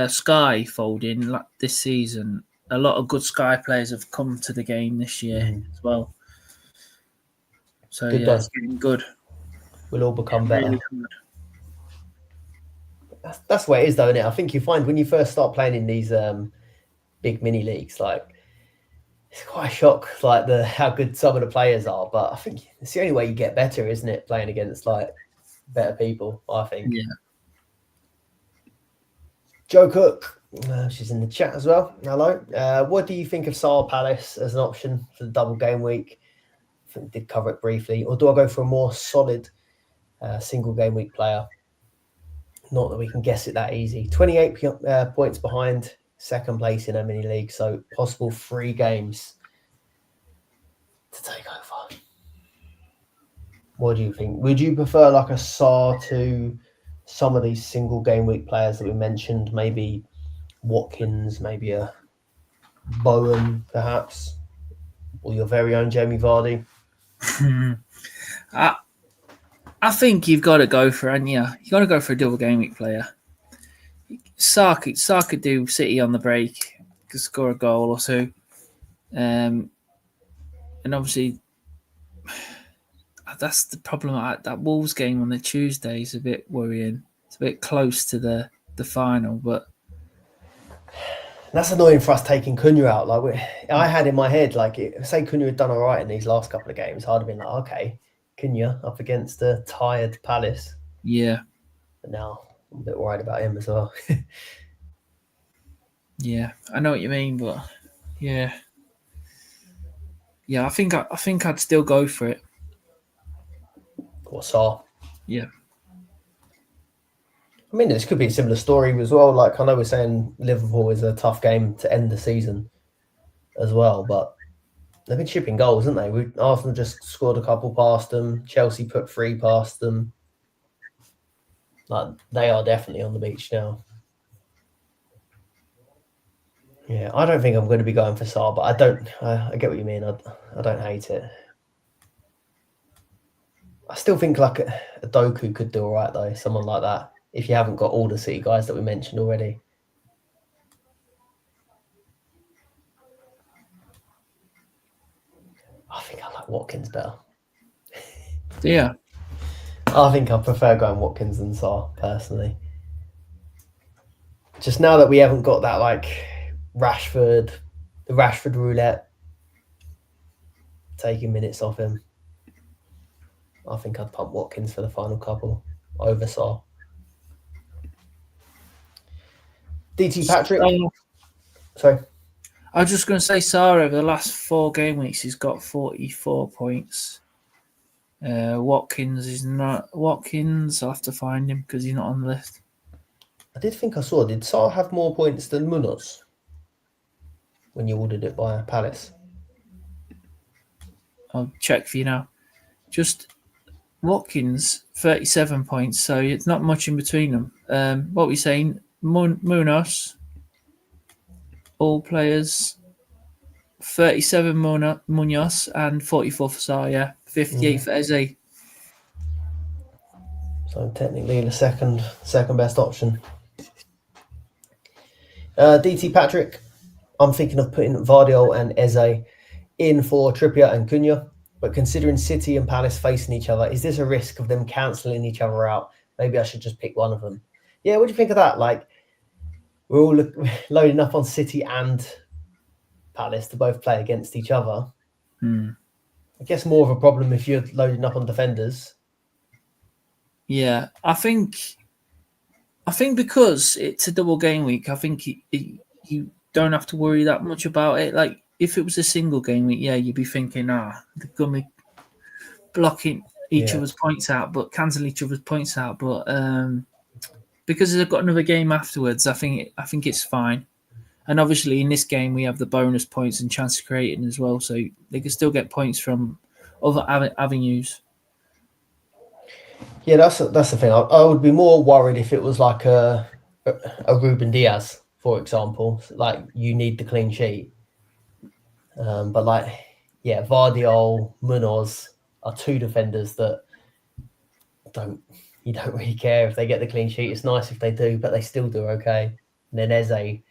Sky folding like this season, a lot of good Sky players have come to the game this year as well. So good it's getting good. We'll all become better. Really that's the way it is, though, isn't it? I think you find when you first start playing in these big mini leagues, like, it's quite a shock, like how good some of the players are. But I think it's the only way you get better, isn't it? Playing against like better people, I think. Yeah. Joe Cook, she's in the chat as well. Hello. What do you think of Sar Palace as an option for the double game week? I think we did cover it briefly. Or do I go for a more solid single game week player? Not that we can guess it that easy. 28 points behind second place in a mini league, so possible 3 games to take over. What do you think? Would you prefer like a Sar to some of these single game week players that we mentioned? Maybe Watkins, maybe a Bowen, perhaps, or your very own Jamie Vardy? I think you've got to go for, and yeah, you got to go for a double game week player. Sark could do City on the break, could score a goal or two, and obviously that's the problem. That Wolves game on the Tuesday is a bit worrying. It's a bit close to the final, but that's annoying for us taking Cunha out. Like I had in my head, like say Cunha had done all right in these last couple of games, I'd have been like, okay, Cunha up against a tired Palace. Yeah. But now I'm a bit worried about him as well. Yeah, I know what you mean, but yeah, I think I'd still go for it. Or Sar. Yeah. I mean, this could be a similar story as well. Like I know we're saying Liverpool is a tough game to end the season as well, but they've been shipping goals, haven't they? Arsenal just scored a couple past them. Chelsea put 3 past them. Like they are definitely on the beach now. Yeah, I don't think I'm going to be going for Sar, but I get what you mean. I don't hate it. I still think like a Doku could do all right though. Someone like that. If you haven't got all the City guys that we mentioned already. I think I like Watkins better. Yeah. I think I prefer going Watkins than Sar personally. Just now that we haven't got that like the Rashford roulette, taking minutes off him, I think I'd pump Watkins for the final couple over Sar. DT Patrick. Sorry. I was just going to say, Sarr over the last 4 game weeks, he's got 44 points. Watkins is not. Watkins, I'll have to find him because he's not on the list. I did think I saw. Did Sarr have more points than Munoz when you ordered it by Palace? I'll check for you now. Just Watkins, 37 points, so it's not much in between them. What we're saying, Munoz, all players, 37 Munoz and 44 for Sarr, yeah. 58 for Eze. So technically the second best option. DT Patrick, I'm thinking of putting Vardiol and Eze in for Trippier and Cunha, but considering City and Palace facing each other, is this a risk of them cancelling each other out? Maybe I should just pick one of them. Yeah, what do you think of that? Like, we're all loading up on City and Palace to both play against each other. I guess more of a problem if you're loading up on defenders. Yeah, I think because it's a double game week, I think you don't have to worry that much about it. Like, if it was a single game week, yeah, you'd be thinking, they're going to be blocking each other's points out, but cancel each other's points out. But because they've got another game afterwards, I think it's fine. And obviously, in this game, we have the bonus points and chance of creating as well, so they can still get points from other avenues. Yeah, that's the thing. I would be more worried if it was like a Ruben Diaz, for example. Like, you need the clean sheet. But like, yeah, Vardiol, Munoz are 2 defenders that you don't really care if they get the clean sheet. It's nice if they do, but they still do okay. And then Eze,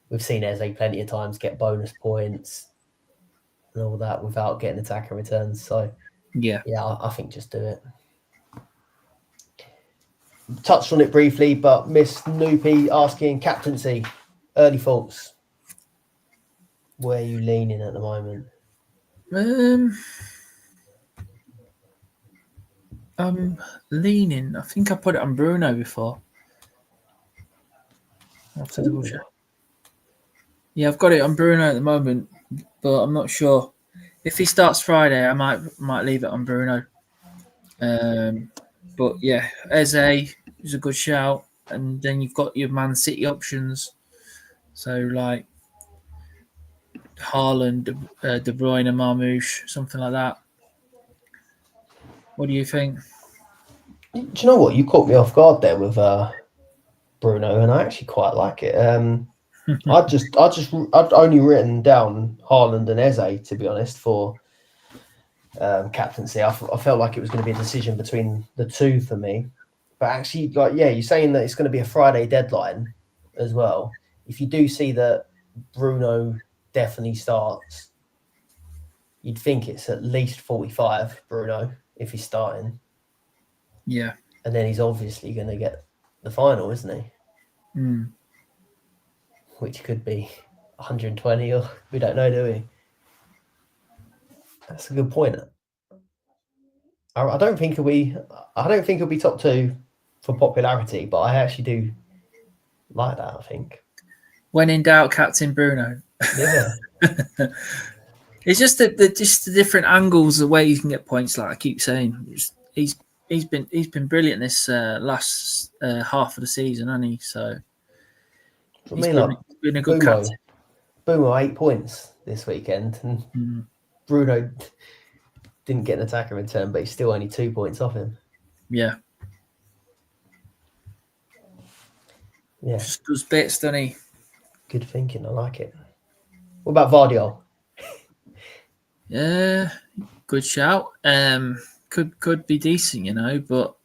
we've seen Eze plenty of times get bonus points and all that without getting attacking returns. So yeah, I think just do it. Touched on it briefly, but Miss Noopy asking captaincy, early thoughts. Where are you leaning at the moment? I'm leaning. I think I put it on Bruno before. I'll have to double check. Yeah, I've got it on Bruno at the moment, but I'm not sure. If he starts Friday, I might leave it on Bruno. But yeah, Eze is a good shout, and then you've got your Man City options. So like Haaland, De Bruyne, Marmoush, something like that. What do you think? Do you know what? You caught me off guard there with Bruno, and I actually quite like it. I'd only written down Haaland and Eze, to be honest, for captaincy. I felt like it was going to be a decision between the two for me. But actually, like, yeah, you're saying that it's going to be a Friday deadline as well. If you do see that Bruno definitely starts, you'd think it's at least 45, Bruno, if he's starting. Yeah. And then he's obviously going to get the final, isn't he? Mm. Which could be 120, or we don't know, do we? That's a good point. I don't think it'll be top two for popularity, but I actually do like that. I think When in doubt, Captain Bruno. Yeah. It's just the different angles, the way you can get points. Like I keep saying, he's been brilliant this last half of the season, hasn't he? So he's been a good captain. Boomo 8 points this weekend, and Bruno didn't get an attacker in turn, but he's still only 2 points off him. Yeah. Yeah. Just does bits, doesn't he? Good thinking. I like it. What about Vardiol? Yeah, good shout. Could be decent, but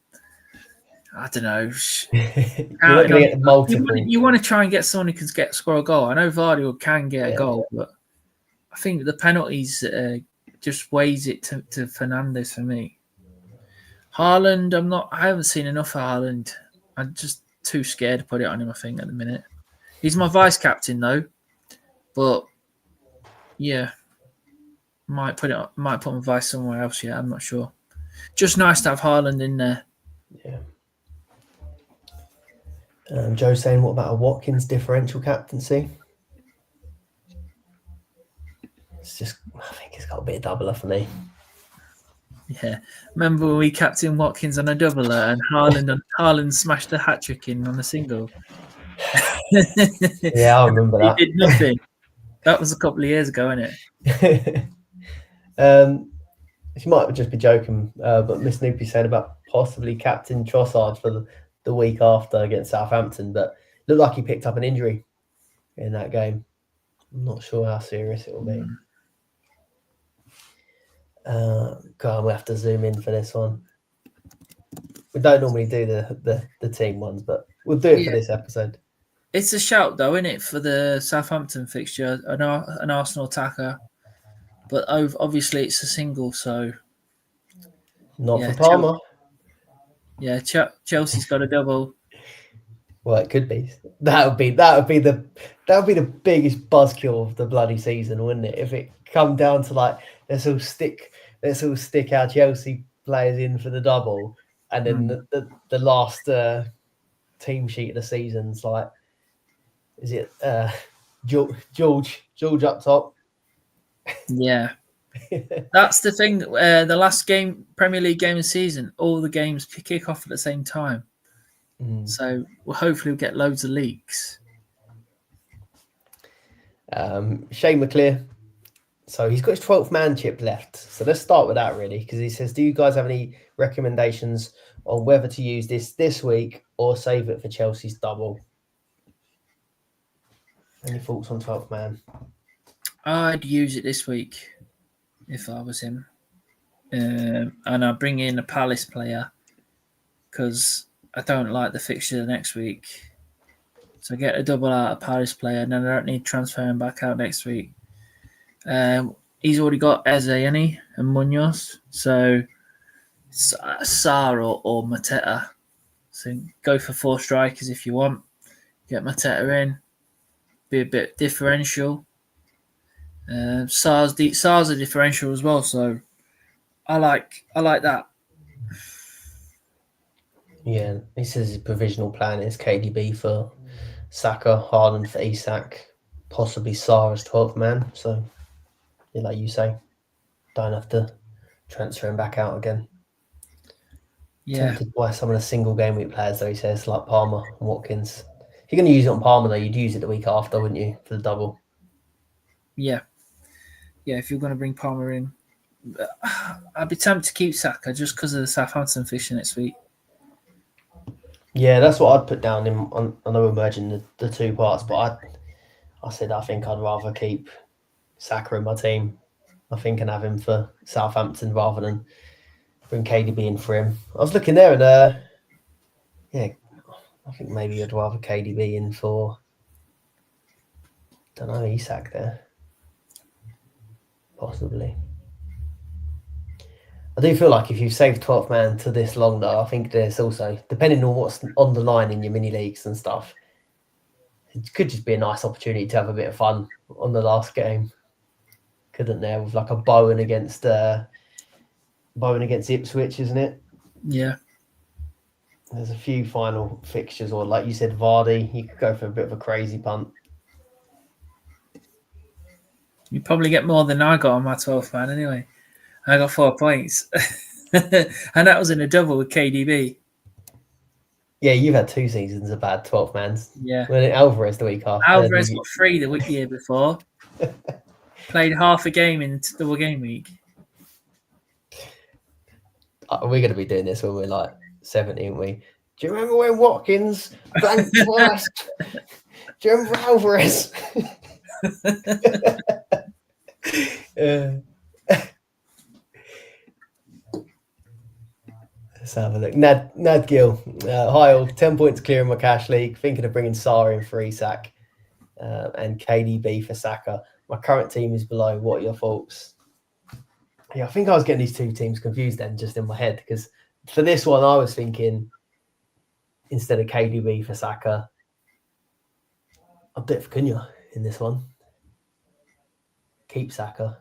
I don't know. You're not going to get multiple. You want to try and get someone who can score a goal. I know Vardiol can get a goal, but I think the penalties just weighs it to Fernandes for me. Haaland, I haven't seen enough of Haaland. I'm just too scared to put it on him, I think, at the minute. He's my vice captain though, but yeah, might put my vice somewhere else. Yeah, I'm not sure. Just nice to have Haaland in there. Yeah. Joe's saying, what about a Watkins differential captaincy? I think it's got to be a doubler for me. Yeah, remember when we captained Watkins on a doubler and Haaland smashed a hat trick in on a single? Yeah, I remember that. He did nothing. That was a couple of years ago, isn't it? She might just be joking, but Miss Snoopy said about possibly captain Trossard for the week after against Southampton, but it looked like he picked up an injury in that game. I'm not sure how serious it will be. God, we'll have to zoom in for this one. We don't normally do the team ones, but we'll do it for this episode. It's a shout, though, isn't it, for the Southampton fixture, an Arsenal attacker. But obviously it's a single, so... Not for Palmer. Chelsea's got a double. Well, it could be. That would be the biggest buzzkill of the bloody season, wouldn't it? If it come down to like let's all stick our Chelsea players in for the double, and then the last team sheet of the season's like, is it George up top? Yeah, that's the thing. The last Premier League game of the season, all the games kick off at the same time. So hopefully we'll get loads of leaks. Shane McClear. So he's got his 12th man chip left. So let's start with that really, because he says, do you guys have any recommendations on whether to use this week or save it for Chelsea's double? Any thoughts on 12th man? I'd use it this week if I was him. And I'd bring in a Palace player because I don't like the fixture next week. So get a double out of Paris player, and then I don't need to transfer him back out next week. He's already got Eze, hasn't he? And Munoz. So Sarr or Mateta. So go for 4 strikers if you want. Get Mateta in. Be a bit differential. Sarr's a differential as well, so I like that. Yeah, he says his provisional plan is KDB for Saka, Haaland for Isak, possibly Sarr as 12th man. So, yeah, like you say, don't have to transfer him back out again. Yeah, Tempted by some of the single game week players, though, he says, like Palmer and Watkins. If you're going to use it on Palmer, though, you'd use it the week after, wouldn't you, for the double? yeah. If you're going to bring Palmer in, I'd be tempted to keep Saka just because of the Southampton fixture next week. Yeah, that's what I'd put down in. I know we're merging the two parts, but I said I think I'd rather keep Saka in my team. I think and have him for Southampton rather than bring KDB in for him. I was looking there and yeah, I think maybe I'd rather KDB in for, don't know, Isak there. Possibly. I do feel like if you've saved 12th man to this long, though, I think there's also, depending on what's on the line in your mini leagues and stuff, it could just be a nice opportunity to have a bit of fun on the last game. Couldn't there, with like a Bowen against Ipswich, isn't it? Yeah. There's a few final fixtures, or like you said, Vardy, you could go for a bit of a crazy punt. You probably get more than I got on my 12th man anyway. I got 4 points. And that was in a double with KDB. Yeah, you've had 2 seasons of bad 12th mans. Yeah. When Alvarez the week after. Alvarez got 3 the year before. Played half a game in double game week. We're going to be doing this when we're like 70, aren't we? Do you remember when Watkins blanked twice? Do you remember Alvarez? Let's have a look. Nad Gill. Hi all. 10 points clear in my cash league. Thinking of bringing Sarr in for Isak and KDB for Saka. My current team is below. What are your thoughts? Yeah, I think I was getting these two teams confused then, just in my head, because for this one, I was thinking instead of KDB for Saka, I'd do it for Cunha in this one. Keep Saka.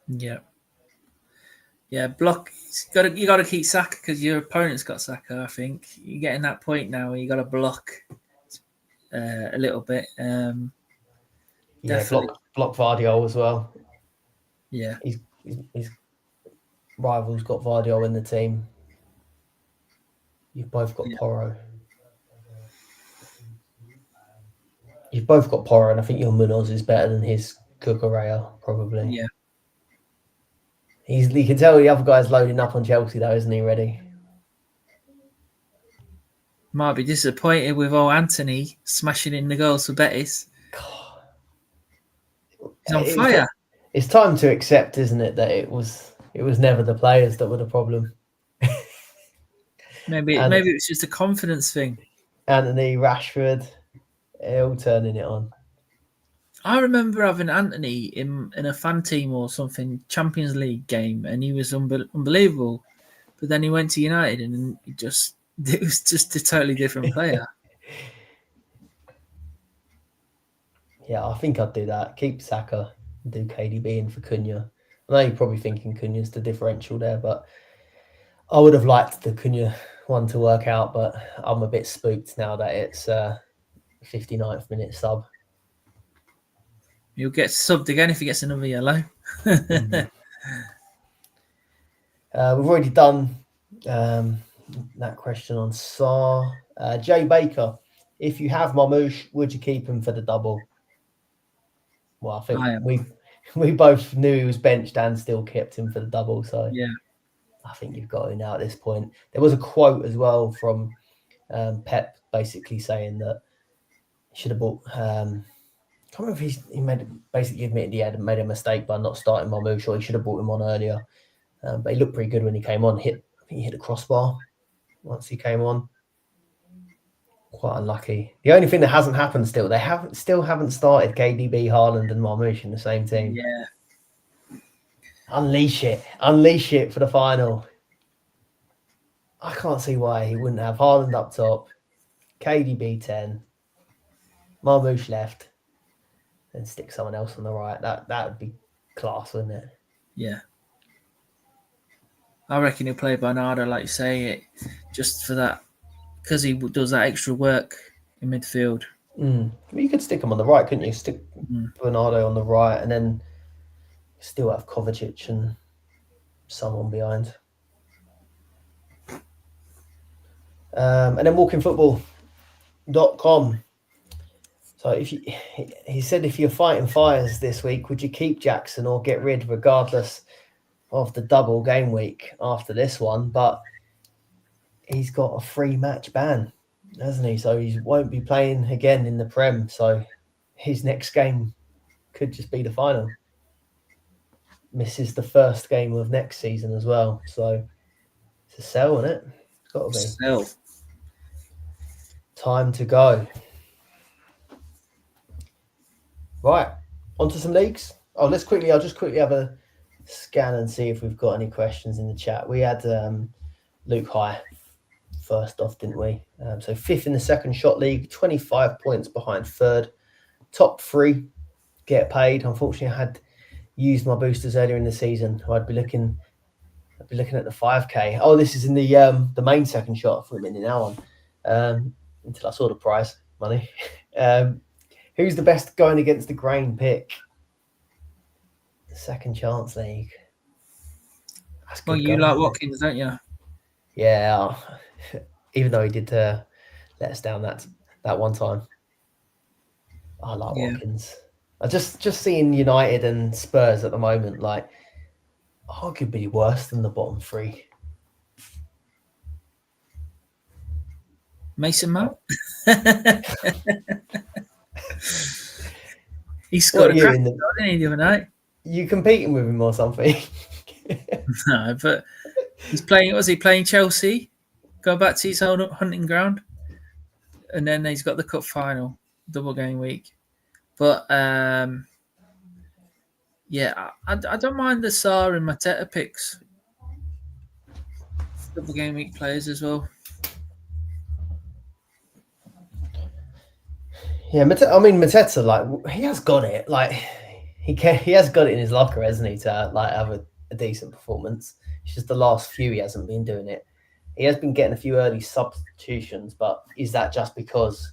Yeah. Yeah, block. You got to keep Saka because your opponent's got Saka. I think you're getting that point now where you got to block a little bit. Yeah, block Vardiol as well. Yeah, his rival's got Vardiol in the team. You've both got Porro. You've both got Porro, and I think your Munoz is better than his Cucurella, probably. Yeah. You can tell the other guy's loading up on Chelsea, though, isn't he, ready? Might be disappointed with old Anthony smashing in the goals for Betis. He's on fire. It's time to accept, isn't it, that it was never the players that were the problem. Maybe it's just a confidence thing. Anthony, Rashford, all turning it on. I remember having Anthony in a fan team or something, Champions League game, and he was unbelievable. But then he went to United and it was just a totally different player. Yeah, I think I'd do that. Keep Saka, do KDB in for Cunha. I know you're probably thinking Cunha's the differential there, but I would have liked the Cunha one to work out, but I'm a bit spooked now that it's 59th minute sub. He'll get subbed again if he gets another yellow. We've already done that question on Sarr. Jay Baker, if you have Marmoush, would you keep him for the double? Well, I think we both knew he was benched and still kept him for the double. So yeah, I think you've got him now at this point. There was a quote as well from Pep basically saying that he should have bought. I can't remember if he basically admitted he had made a mistake by not starting Marmoush, or he should have brought him on earlier. But he looked pretty good when he came on. I think he hit a crossbar once he came on. Quite unlucky. The only thing that hasn't happened still, they haven't started KDB, Haaland, and Marmoush in the same team. Yeah. Unleash it for the final. I can't see why he wouldn't have Haaland up top, KDB 10, Marmoush left, and stick someone else on the right. That would be class, wouldn't it? Yeah. I reckon he'll play Bernardo, like you say, just for that, because he does that extra work in midfield. Well, you could stick him on the right, couldn't you? Stick Bernardo on the right, and then still have Kovacic and someone behind. And then walkingfootball.com. So he said, if you're fighting fires this week, would you keep Jackson or get rid regardless of the double game week after this one? But he's got a 3-match ban, hasn't he? So he won't be playing again in the Prem. So his next game could just be the final. Misses the first game of next season as well. So it's a sell, isn't it? It's got to be. Sell. Time to go. Right, onto some leagues. I'll just quickly have a scan and see if we've got any questions in the chat. We had Luke High first off, didn't we? So 5th in the second shot league, 25 points behind 3rd. Top 3 get paid. Unfortunately, I had used my boosters earlier in the season. I'd be looking at the 5k. Oh, this is in the main second shot for a minute now on. Until I saw the prize money. Who's the best going against the grain pick? The second chance league. Well, you like Watkins, don't you? Yeah. Even though he did let us down that one time. I like Watkins. I just seeing United and Spurs at the moment, like, arguably worse than the bottom 3. Mason Mount. He scored a crack didn't he, the other night? You competing with him or something? No, but he's playing. Was he playing Chelsea? Go back to his old hunting ground, and then he's got the cup final, double game week. But yeah, I don't mind the Sarr and Mateta picks. Double game week players as well. Yeah, Mateta, like, he has got it. Like, he has got it in his locker, hasn't he, to like have a decent performance. It's just the last few he hasn't been doing it. He has been getting a few early substitutions, but is that just because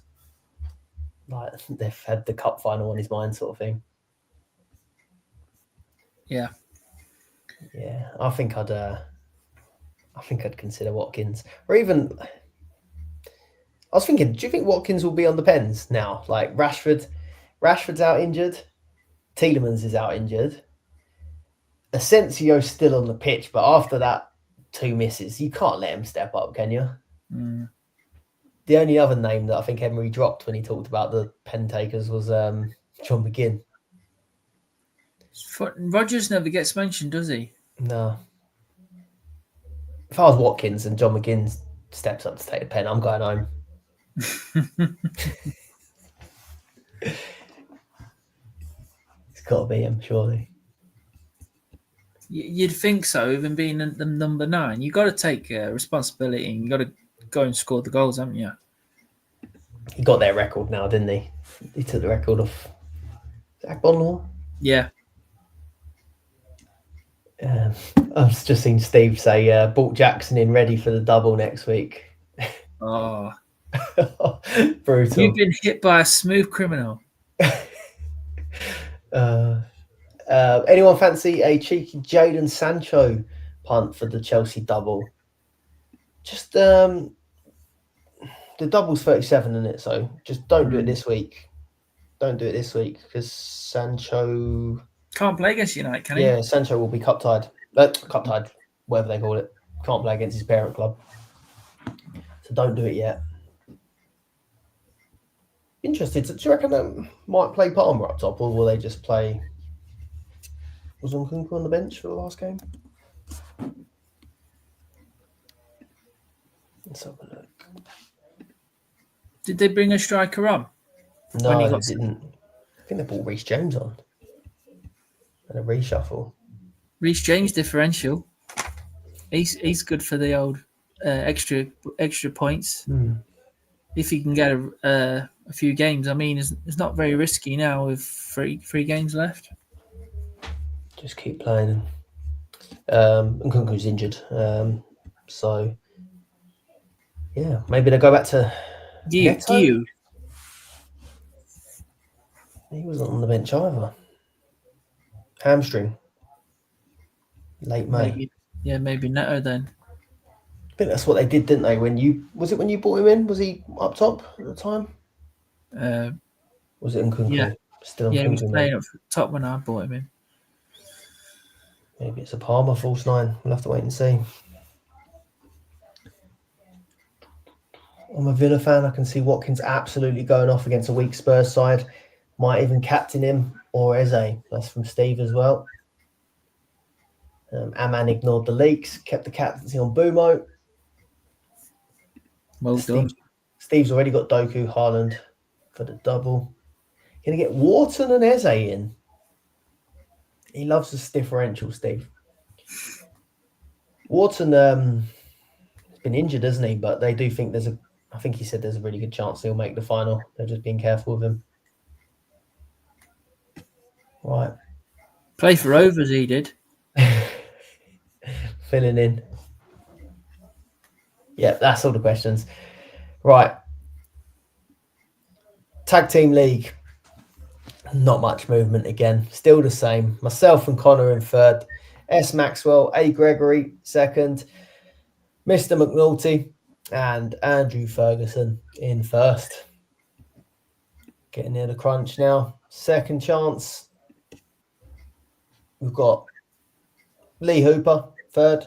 like they've had the cup final on his mind, sort of thing? Yeah. I think I'd consider Watkins, or even. I was thinking, do you think Watkins will be on the pens now? Like Rashford's out injured, Tielemans is out injured, Asensio's still on the pitch, but after that 2 misses, you can't let him step up, can you? The only other name that I think Emery dropped when he talked about the pen takers was John McGinn. Rodgers never gets mentioned, does he? No. If I was Watkins and John McGinn steps up to take the pen, I'm going home. It's got to be him, surely. You'd think so, even being the number 9. You've got to take responsibility and you've got to go and score the goals, haven't you? He got their record now, didn't he? He took the record off Zach Bonlaw. Yeah. I've just seen Steve say, bought Jackson in ready for the double next week. Oh. Brutal. You've been hit by a smooth criminal. Anyone fancy a cheeky Jadon Sancho punt for the Chelsea double? Just the double's 37, isn't it? So just don't do it this week. Don't do it this week because Sancho can't play against United, can he? Yeah, Sancho will be cup tied, whatever they call it. Can't play against his parent club. So don't do it yet. Interested. Do you reckon they might play Palmer up top, or will they just play? Was Nkunku on the bench for the last game? Let's have a look. Did they bring a striker on? No, they didn't. I think they brought Reece James on. And a reshuffle. Reece James differential. He's good for the old extra points. If he can get a few games. I mean, it's not very risky now with three games left. Just keep playing. Nkunku's injured. So, yeah, maybe they'll go back to Guiu. He wasn't on the bench either. Hamstring. Late May. Maybe Neto then. I think that's what they did, didn't they? When you brought him in? Was he up top at the time? Was it Nkunku? Yeah. Still Yeah, he was Nkunku, playing up top when I bought him in. Maybe it's a Palmer false 9. We'll have to wait and see. I'm a Villa fan. I can see Watkins absolutely going off against a weak Spurs side. Might even captain him or Eze. That's from Steve as well. Aman ignored the leaks, kept the captaincy on Bumo. Well done. Steve's already got Doku, Haaland for the double. Going to get Wharton and Eze in. He loves this differential, Steve. Wharton has been injured, hasn't he? But they do think I think he said there's a really good chance he'll make the final. They're just being careful with him. Right. Play for overs, he did. Filling in. Yeah, that's all the questions. Right. Tag Team League. Not much movement again. Still the same. Myself and Connor in third. S. Maxwell, A. Gregory second. Mr. McNulty and Andrew Ferguson in first. Getting near the crunch now. Second chance. We've got Lee Hooper, third.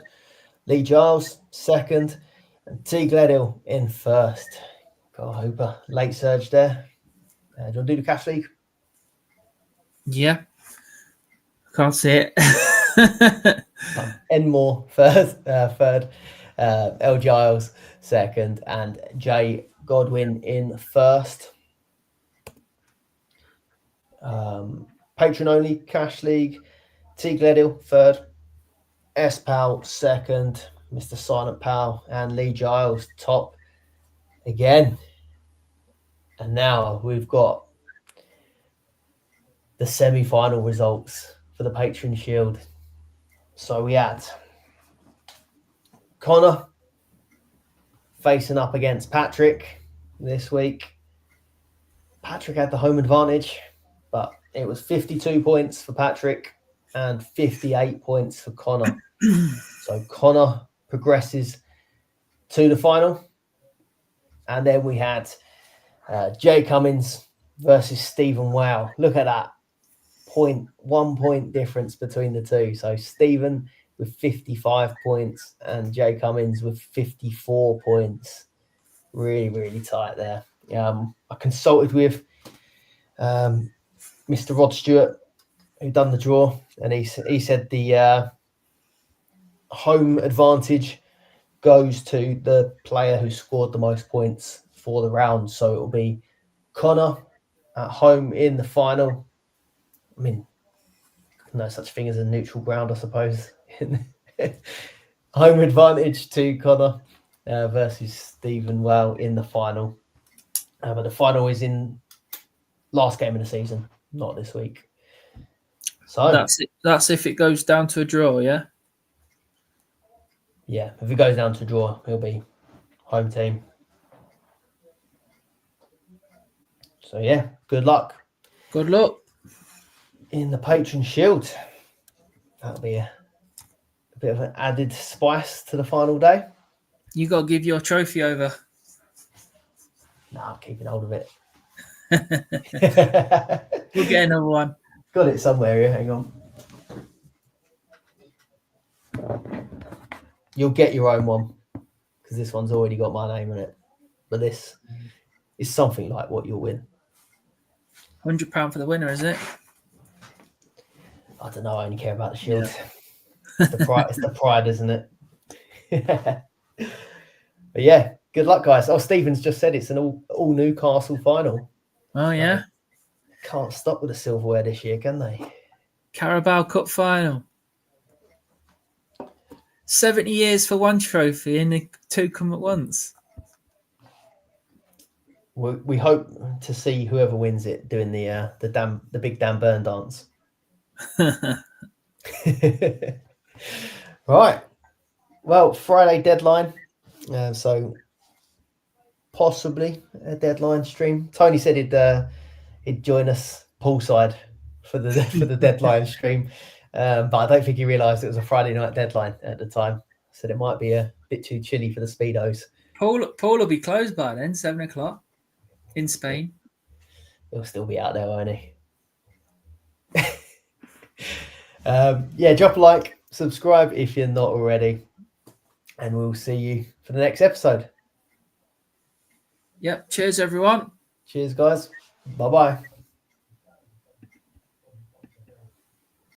Lee Giles, second. And T. Gledhill in first. Got Hooper. Late surge there. Do you want to do the Cash League? Yeah. Can't see it. Enmore, third. L. Giles, second. And J. Godwin in first. Patron only Cash League. T. Gledhill, third. S. Powell, second. Mr. Silent Powell and Lee Giles, top again. And now we've got the semi-final results for the Patron Shield. So we had Connor facing up against Patrick this week. Patrick had the home advantage, but it was 52 points for Patrick and 58 points for Connor. So Connor progresses to the final. And then we had Jay Cummins versus Stephen Wow. Look at that. 1 point difference between the two. So Stephen with 55 points and Jay Cummins with 54 points. Really, really tight there. I consulted with Mr. Rod Stewart, who done the draw, and he said the home advantage goes to the player who scored the most points for the round. So it will be Connor at home in the final. I mean, no such thing as a neutral ground, I suppose. Home advantage to Connor versus Stephen Well in the final. But the final is in last game of the season, not this week. So that's it. That's if it goes down to a draw, yeah? Yeah, if it goes down to a draw, it'll be home team. So yeah, good luck. Good luck. In the Patron Shield. That'll be a bit of an added spice to the final day. You got to give your trophy over. No, I'm keeping hold of it. We'll get another one. Got it somewhere here. Hang on. You'll get your own one because this one's already got my name on it. But this is something like what you'll win. £100 for the winner, is it? I don't know. I only care about the Shield. Yeah. It's the pride, isn't it? But yeah, good luck, guys. Oh, Stephen's just said it's an all Newcastle final. Oh, yeah. Can't stop with the silverware this year, can they? Carabao Cup final. 70 years for one trophy and the two come at once. We hope to see whoever wins it doing the big Dan Burn dance. Right. Well, Friday deadline. So possibly a deadline stream. Tony said he'd join us poolside for the deadline stream, but I don't think he realised it was a Friday night deadline at the time. So it might be a bit too chilly for the speedos. Paul will be closed by then, 7 o'clock in Spain. He'll still be out there, won't he? Yeah, drop a like, subscribe if you're not already, and we'll see you for the next episode. Yep. Cheers, everyone. Cheers, guys. Bye-bye.